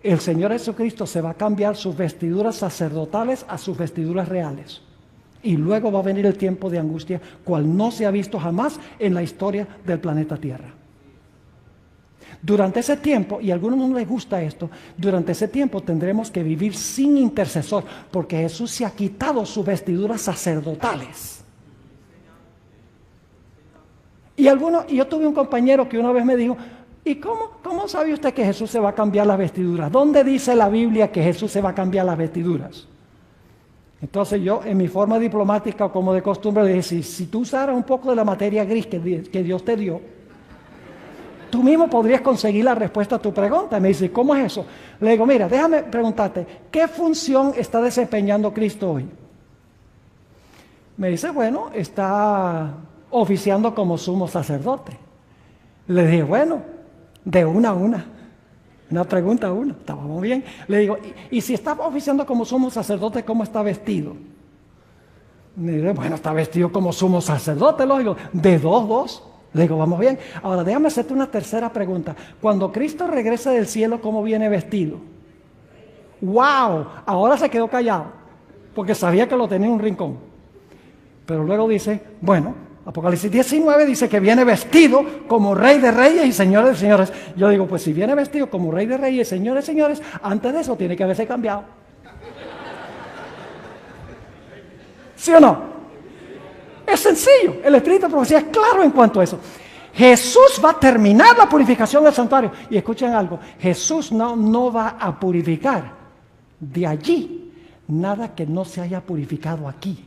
el Señor Jesucristo se va a cambiar sus vestiduras sacerdotales a sus vestiduras reales. Y luego va a venir el tiempo de angustia, cual no se ha visto jamás en la historia del planeta Tierra. Durante ese tiempo, y a algunos no les gusta esto, durante ese tiempo tendremos que vivir sin intercesor, porque Jesús se ha quitado sus vestiduras sacerdotales. Y yo tuve un compañero que una vez me dijo, ¿y cómo sabe usted que Jesús se va a cambiar las vestiduras? ¿Dónde dice la Biblia que Jesús se va a cambiar las vestiduras? Entonces yo, en mi forma diplomática o como de costumbre, le dije, si tú usaras un poco de la materia gris que Dios te dio, tú mismo podrías conseguir la respuesta a tu pregunta. Y me dice, ¿cómo es eso? Le digo, mira, déjame preguntarte, ¿qué función está desempeñando Cristo hoy? Me dice, bueno, está oficiando como sumo sacerdote. Le dije, bueno, de una a una pregunta a una, estábamos bien. Le digo, ¿y si está oficiando como sumo sacerdote, cómo está vestido? Me dice, bueno, está vestido como sumo sacerdote, lógico, de dos. Le digo, vamos bien. Ahora, déjame hacerte una tercera pregunta. Cuando Cristo regrese del cielo, ¿cómo viene vestido? ¡Wow! Ahora se quedó callado, porque sabía que lo tenía en un rincón. Pero luego dice, bueno, Apocalipsis 19 dice que viene vestido como Rey de Reyes y Señores de Señores. Yo digo, pues si viene vestido como Rey de Reyes y Señores de Señores, antes de eso tiene que haberse cambiado. ¿Sí o no? Es sencillo, el Espíritu de Profecía es claro en cuanto a eso. Jesús va a terminar la purificación del santuario. Y escuchen algo, Jesús no va a purificar de allí nada que no se haya purificado aquí.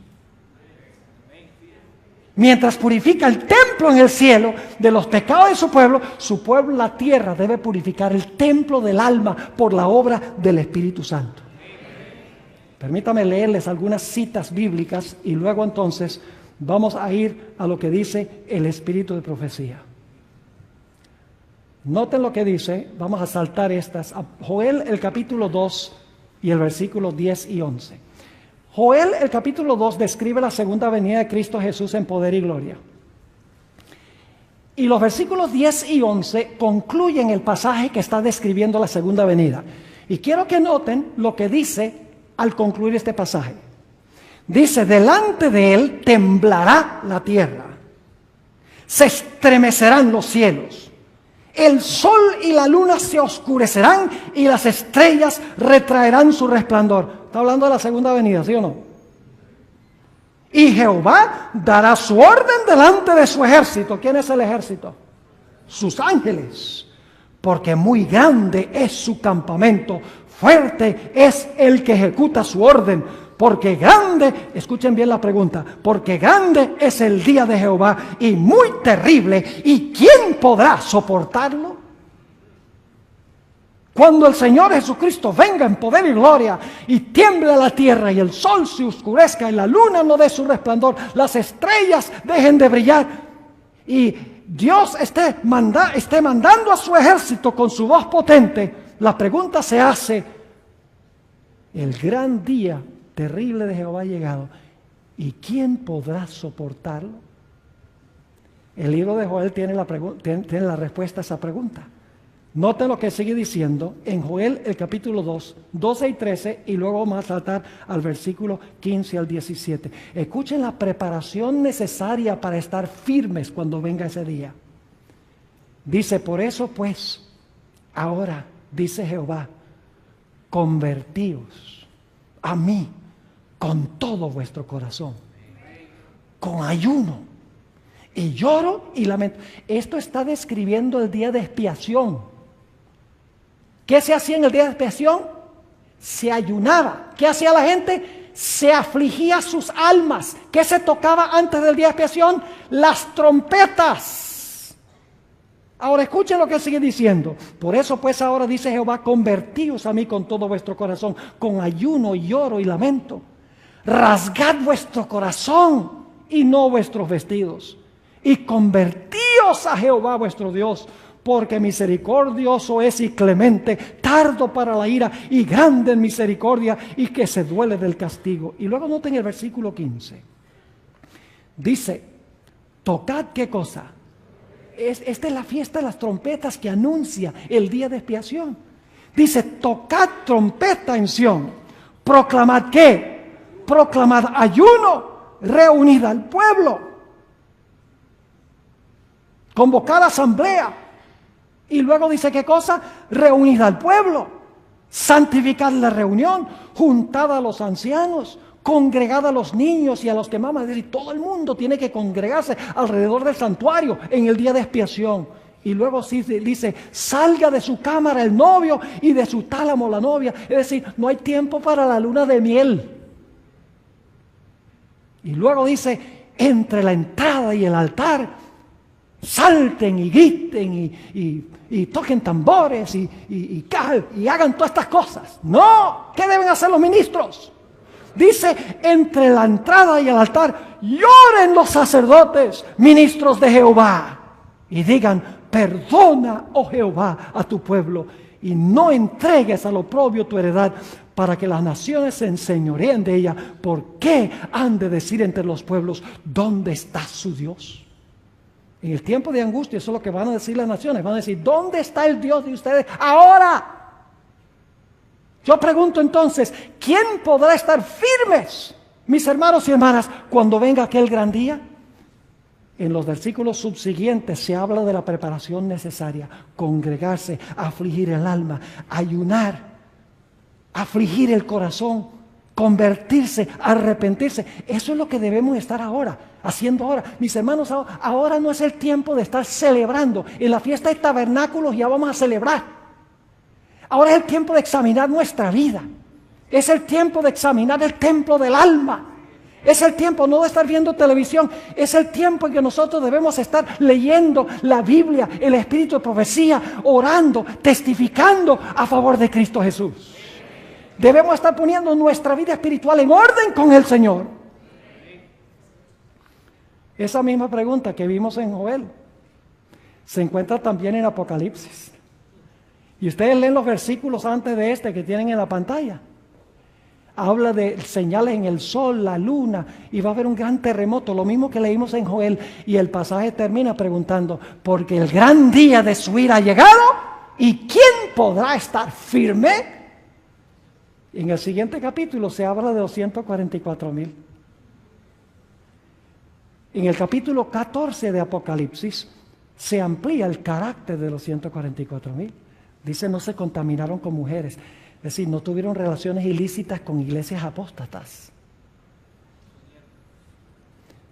Mientras purifica el templo en el cielo de los pecados de su pueblo, la tierra debe purificar el templo del alma por la obra del Espíritu Santo. Permítame leerles algunas citas bíblicas y luego entonces vamos a ir a lo que dice el Espíritu de Profecía. Noten lo que dice, vamos a saltar estas. Joel, el capítulo 2 y el versículo 10 y 11. Joel, el capítulo 2, describe la segunda venida de Cristo Jesús en poder y gloria. Y los versículos 10 y 11 concluyen el pasaje que está describiendo la segunda venida. Y quiero que noten lo que dice al concluir este pasaje. Dice, delante de él temblará la tierra. se estremecerán los cielos. El sol y la luna se oscurecerán y las estrellas retraerán su resplandor. Está hablando de la segunda venida, ¿sí o no? Y Jehová dará su orden delante de su ejército. ¿Quién es el ejército? Sus ángeles. Porque muy grande es su campamento, fuerte es el que ejecuta su orden. Porque grande, escuchen bien la pregunta, porque grande es el día de Jehová y muy terrible, ¿y quién podrá soportarlo? Cuando el Señor Jesucristo venga en poder y gloria y tiemble la tierra y el sol se oscurezca y la luna no dé su resplandor, las estrellas dejen de brillar y Dios esté mandando a su ejército con su voz potente, la pregunta se hace, el gran día terrible de Jehová ha llegado, ¿y quién podrá soportarlo? El libro de Joel tiene la respuesta a esa pregunta. Noten lo que sigue diciendo en Joel el capítulo 2, 12 y 13, y luego vamos a saltar al versículo 15 al 17. Escuchen la preparación necesaria para estar firmes cuando venga ese día. Dice, por eso pues, ahora, dice Jehová, convertíos a mí con todo vuestro corazón, con ayuno y lloro y lamento. Esto está describiendo el día de expiación. ¿Qué se hacía en el día de expiación? Se ayunaba. ¿Qué hacía la gente? Se afligía sus almas. ¿Qué se tocaba antes del día de expiación? Las trompetas. Ahora escuchen lo que sigue diciendo. Por eso pues ahora dice Jehová, convertíos a mí con todo vuestro corazón, con ayuno, lloro y lamento. Rasgad vuestro corazón y no vuestros vestidos. Y convertíos a Jehová vuestro Dios, porque misericordioso es y clemente, tardo para la ira y grande en misericordia y que se duele del castigo. Y luego noten el versículo 15. Dice, tocad qué cosa. Esta es la fiesta de las trompetas que anuncia el día de expiación. Dice, tocad trompeta en Sión. Proclamad qué. Proclamad ayuno. Reunid al pueblo. Convocad asamblea. Y luego dice qué cosa, reunid al pueblo, santificad la reunión, juntad a los ancianos, congregad a los niños y a los que maman. Es decir, todo el mundo tiene que congregarse alrededor del santuario en el día de expiación. Y luego sí dice, salga de su cámara el novio y de su tálamo la novia. Es decir, no hay tiempo para la luna de miel. Y luego dice, entre la entrada y el altar, salten y griten y toquen tambores y hagan todas estas cosas. No, ¿qué deben hacer los ministros? Dice, entre la entrada y el altar, lloren los sacerdotes, ministros de Jehová, y digan, perdona, oh Jehová, a tu pueblo, y no entregues al oprobio tu heredad, para que las naciones se enseñoreen de ella. ¿Por qué han de decir entre los pueblos, ¿dónde está su Dios? En el tiempo de angustia, eso es lo que van a decir las naciones. Van a decir, ¿dónde está el Dios de ustedes ahora? Yo pregunto entonces, ¿quién podrá estar firmes, mis hermanos y hermanas, cuando venga aquel gran día? En los versículos subsiguientes se habla de la preparación necesaria. Congregarse, afligir el alma, ayunar, afligir el corazón, convertirse, arrepentirse. Eso es lo que debemos estar haciendo ahora. Mis hermanos, ahora no es el tiempo de estar celebrando. En la fiesta de tabernáculos ya vamos a celebrar. Ahora es el tiempo de examinar nuestra vida. Es el tiempo de examinar el templo del alma. Es el tiempo no de estar viendo televisión. Es el tiempo en que nosotros debemos estar leyendo la Biblia, el espíritu de profecía, orando, testificando a favor de Cristo Jesús. Debemos estar poniendo nuestra vida espiritual en orden con el Señor. Esa misma pregunta que vimos en Joel se encuentra también en Apocalipsis. Y ustedes leen los versículos antes de este que tienen en la pantalla. Habla de señales en el sol, la luna, y va a haber un gran terremoto, lo mismo que leímos en Joel. Y el pasaje termina preguntando, porque el gran día de su ira ha llegado, ¿y quién podrá estar firme? En el siguiente capítulo se habla de los 144,000. En el capítulo 14 de Apocalipsis se amplía el carácter de los 144,000. Dice, no se contaminaron con mujeres. Es decir, no tuvieron relaciones ilícitas con iglesias apóstatas.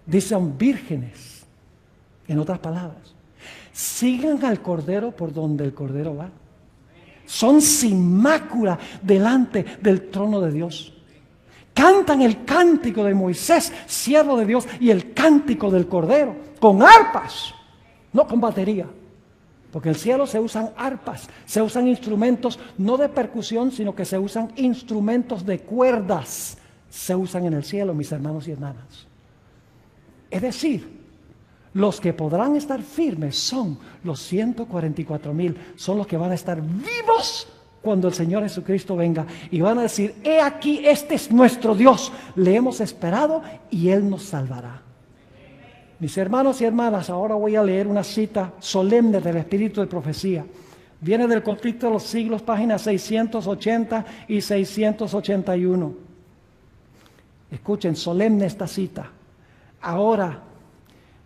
Dice, son vírgenes. En otras palabras, sigan al Cordero por donde el Cordero va. Son sin mácula delante del trono de Dios. Cantan el cántico de Moisés, siervo de Dios, y el cántico del Cordero, con arpas, no con batería. Porque en el cielo se usan arpas, se usan instrumentos no de percusión, sino que se usan instrumentos de cuerdas. Se usan en el cielo, mis hermanos y hermanas. Es decir, los que podrán estar firmes son los 144,000, son los que van a estar vivos cuando el Señor Jesucristo venga y van a decir, he aquí, este es nuestro Dios, le hemos esperado y Él nos salvará. Mis hermanos y hermanas, ahora voy a leer una cita solemne del Espíritu de Profecía. Viene del Conflicto de los Siglos, páginas 680 y 681. Escuchen, solemne esta cita. Ahora,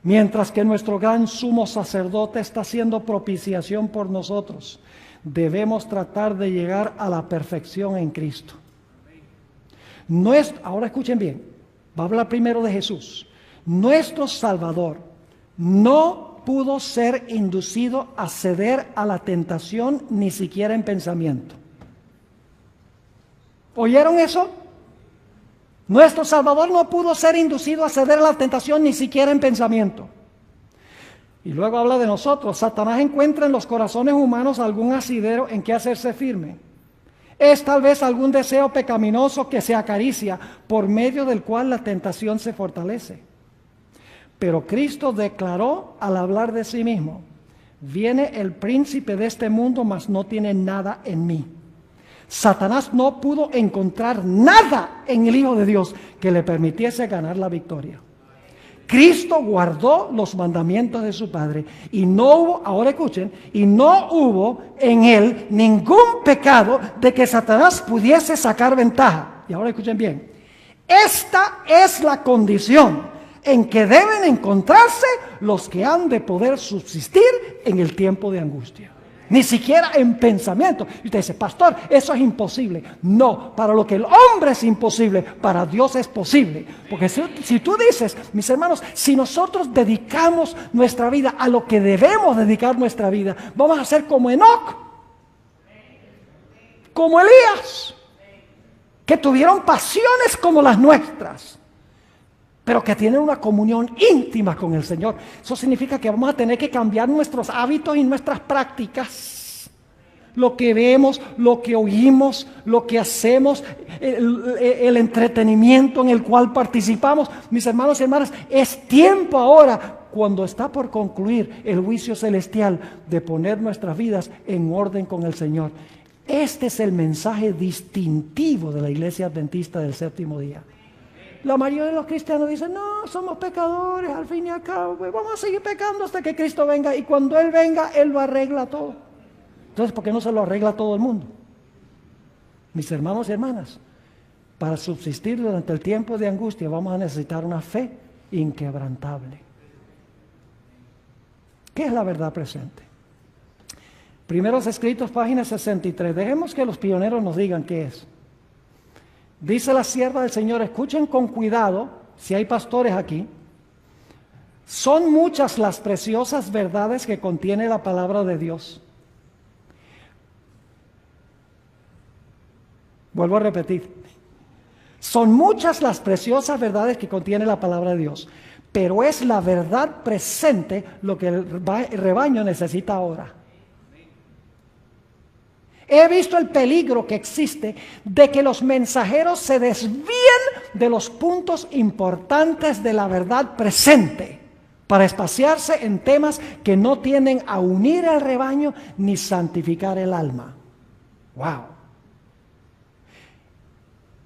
mientras que nuestro gran sumo sacerdote está haciendo propiciación por nosotros, debemos tratar de llegar a la perfección en Cristo. Ahora escuchen bien, va a hablar primero de Jesús. Nuestro Salvador no pudo ser inducido a ceder a la tentación ni siquiera en pensamiento. ¿Oyeron eso? Nuestro Salvador no pudo ser inducido a ceder a la tentación ni siquiera en pensamiento. Y luego habla de nosotros. Satanás encuentra en los corazones humanos algún asidero en que hacerse firme. Es tal vez algún deseo pecaminoso que se acaricia, por medio del cual la tentación se fortalece. Pero Cristo declaró al hablar de sí mismo, viene el príncipe de este mundo, mas no tiene nada en mí. Satanás no pudo encontrar nada en el Hijo de Dios que le permitiese ganar la victoria. Cristo guardó los mandamientos de su Padre y no hubo, ahora escuchen, y no hubo en él ningún pecado de que Satanás pudiese sacar ventaja. Y ahora escuchen bien, esta es la condición en que deben encontrarse los que han de poder subsistir en el tiempo de angustia. Ni siquiera en pensamiento. Y usted dice, pastor, eso es imposible. No, para lo que el hombre es imposible, para Dios es posible. Porque si tú dices, mis hermanos, si nosotros dedicamos nuestra vida a lo que debemos dedicar nuestra vida, vamos a ser como Enoc, como Elías, que tuvieron pasiones como las nuestras, pero que tienen una comunión íntima con el Señor. Eso significa que vamos a tener que cambiar nuestros hábitos y nuestras prácticas. Lo que vemos, lo que oímos, lo que hacemos, el entretenimiento en el cual participamos. Mis hermanos y hermanas, es tiempo ahora, cuando está por concluir el juicio celestial, de poner nuestras vidas en orden con el Señor. Este es el mensaje distintivo de la Iglesia Adventista del Séptimo Día. La mayoría de los cristianos dicen, no, somos pecadores, al fin y al cabo, pues vamos a seguir pecando hasta que Cristo venga, y cuando Él venga, Él lo arregla todo. Entonces, ¿por qué no se lo arregla a todo el mundo? Mis hermanos y hermanas, para subsistir durante el tiempo de angustia vamos a necesitar una fe inquebrantable. ¿Qué es la verdad presente? Primeros Escritos, página 63. Dejemos que los pioneros nos digan qué es. Dice la sierva del Señor, escuchen con cuidado, si hay pastores aquí. Son muchas las preciosas verdades que contiene la palabra de Dios. Vuelvo a repetir. Son muchas las preciosas verdades que contiene la palabra de Dios, pero es la verdad presente lo que el rebaño necesita ahora. He visto el peligro que existe de que los mensajeros se desvíen de los puntos importantes de la verdad presente para espaciarse en temas que no tienden a unir al rebaño ni santificar el alma. ¡Wow!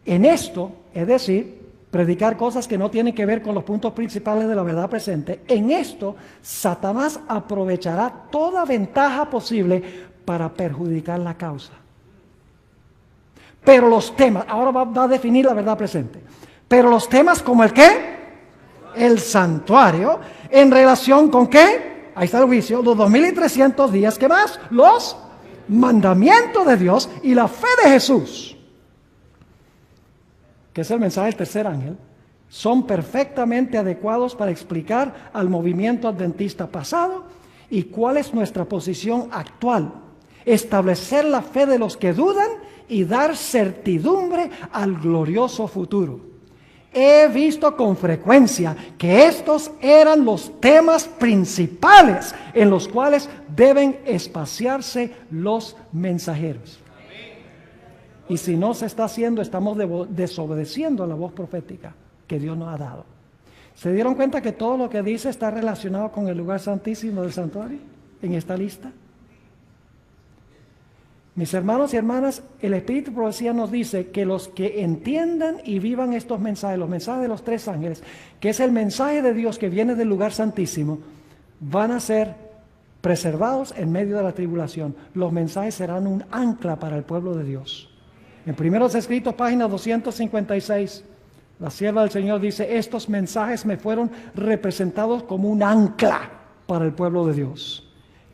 En esto, es decir, predicar cosas que no tienen que ver con los puntos principales de la verdad presente, en esto Satanás aprovechará toda ventaja posible para perjudicar la causa. Pero los temas, ahora va a definir la verdad presente, pero los temas como el ¿qué? el santuario, ¿en relación con qué? Ahí está el juicio, los 2300 días, ¿qué más? Los mandamientos de Dios y la fe de Jesús, que es el mensaje del tercer ángel, son perfectamente adecuados para explicar al movimiento adventista pasado y cuál es nuestra posición actual. Establecer la fe de los que dudan y dar certidumbre al glorioso futuro. He visto con frecuencia que estos eran los temas principales en los cuales deben espaciarse los mensajeros. Y si no se está haciendo, estamos desobedeciendo a la voz profética que Dios nos ha dado. ¿Se dieron cuenta que todo lo que dice está relacionado con el lugar santísimo del santuario en esta lista? Mis hermanos y hermanas, el Espíritu de Profecía nos dice que los que entiendan y vivan estos mensajes, los mensajes de los tres ángeles, que es el mensaje de Dios que viene del lugar santísimo, van a ser preservados en medio de la tribulación. Los mensajes serán un ancla para el pueblo de Dios. En Primeros Escritos, página 256, la sierva del Señor dice: estos mensajes me fueron representados como un ancla para el pueblo de Dios.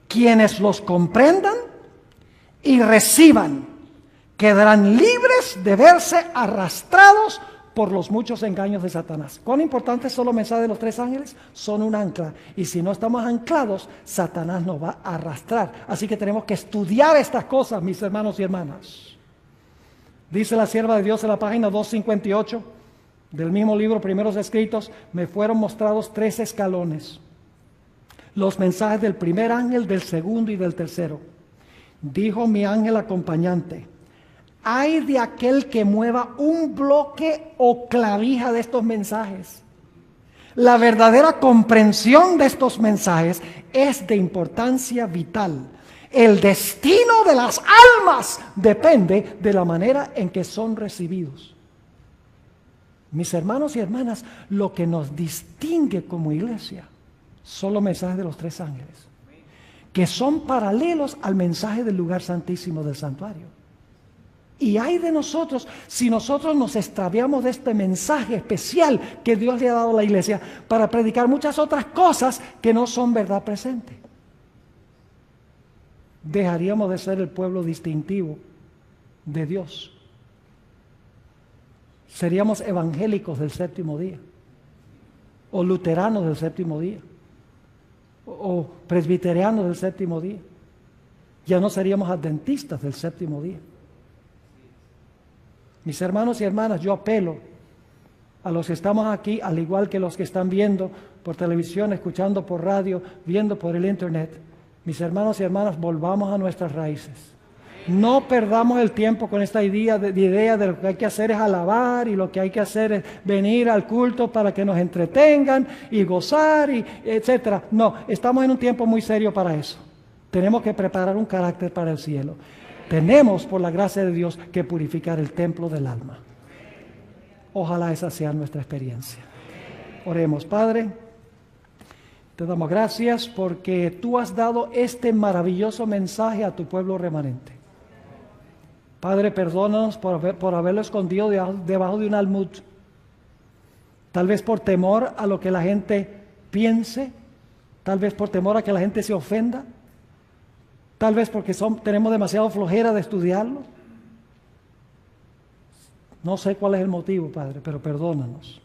Quienes los comprendan y reciban quedarán libres de verse arrastrados por los muchos engaños de Satanás. ¿Cuán importantes son los mensajes de los tres ángeles? Son un ancla. Y si no estamos anclados, Satanás nos va a arrastrar. Así que tenemos que estudiar estas cosas, mis hermanos y hermanas. Dice la sierva de Dios en la página 258 del mismo libro, Primeros Escritos: me fueron mostrados 3 escalones. Los mensajes del primer ángel, del segundo y del tercero. Dijo mi ángel acompañante: ay de aquel que mueva un bloque o clavija de estos mensajes. La verdadera comprensión de estos mensajes es de importancia vital. El destino de las almas depende de la manera en que son recibidos. Mis hermanos y hermanas, lo que nos distingue como iglesia son los mensajes de los tres ángeles, que son paralelos al mensaje del lugar santísimo del santuario. Y hay de nosotros si nosotros nos extraviamos de este mensaje especial que Dios le ha dado a la iglesia para predicar muchas otras cosas que no son verdad presente. Dejaríamos de ser el pueblo distintivo de Dios. Seríamos evangélicos del séptimo día, o luteranos del séptimo día, o presbiterianos del séptimo día. Ya no seríamos adventistas del séptimo día. Mis hermanos y hermanas, yo apelo a los que estamos aquí, al igual que los que están viendo por televisión, escuchando por radio, viendo por el internet. Mis hermanos y hermanas, volvamos a nuestras raíces. No perdamos el tiempo con esta idea de lo que hay que hacer es alabar y lo que hay que hacer es venir al culto para que nos entretengan y gozar, y etcétera. No, estamos en un tiempo muy serio para eso. Tenemos que preparar un carácter para el cielo. Tenemos, por la gracia de Dios, que purificar el templo del alma. Ojalá esa sea nuestra experiencia. Oremos. Padre, te damos gracias porque tú has dado este maravilloso mensaje a tu pueblo remanente. Padre, perdónanos por haberlo escondido debajo de un almud. Tal vez por temor a lo que la gente piense, tal vez por temor a que la gente se ofenda, tal vez porque tenemos demasiado flojera de estudiarlo. No sé cuál es el motivo, Padre, pero perdónanos.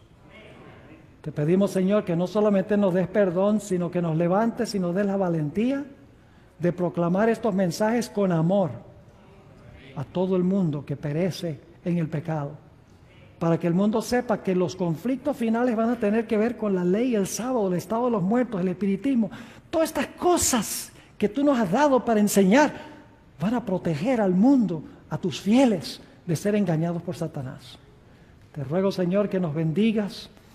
Te pedimos, Señor, que no solamente nos des perdón, sino que nos levantes y nos des la valentía de proclamar estos mensajes con amor a todo el mundo que perece en el pecado, para que el mundo sepa que los conflictos finales van a tener que ver con la ley, el sábado, el estado de los muertos, el espiritismo. Todas estas cosas que tú nos has dado para enseñar van a proteger al mundo, a tus fieles, de ser engañados por Satanás. Te ruego, Señor, que nos bendigas,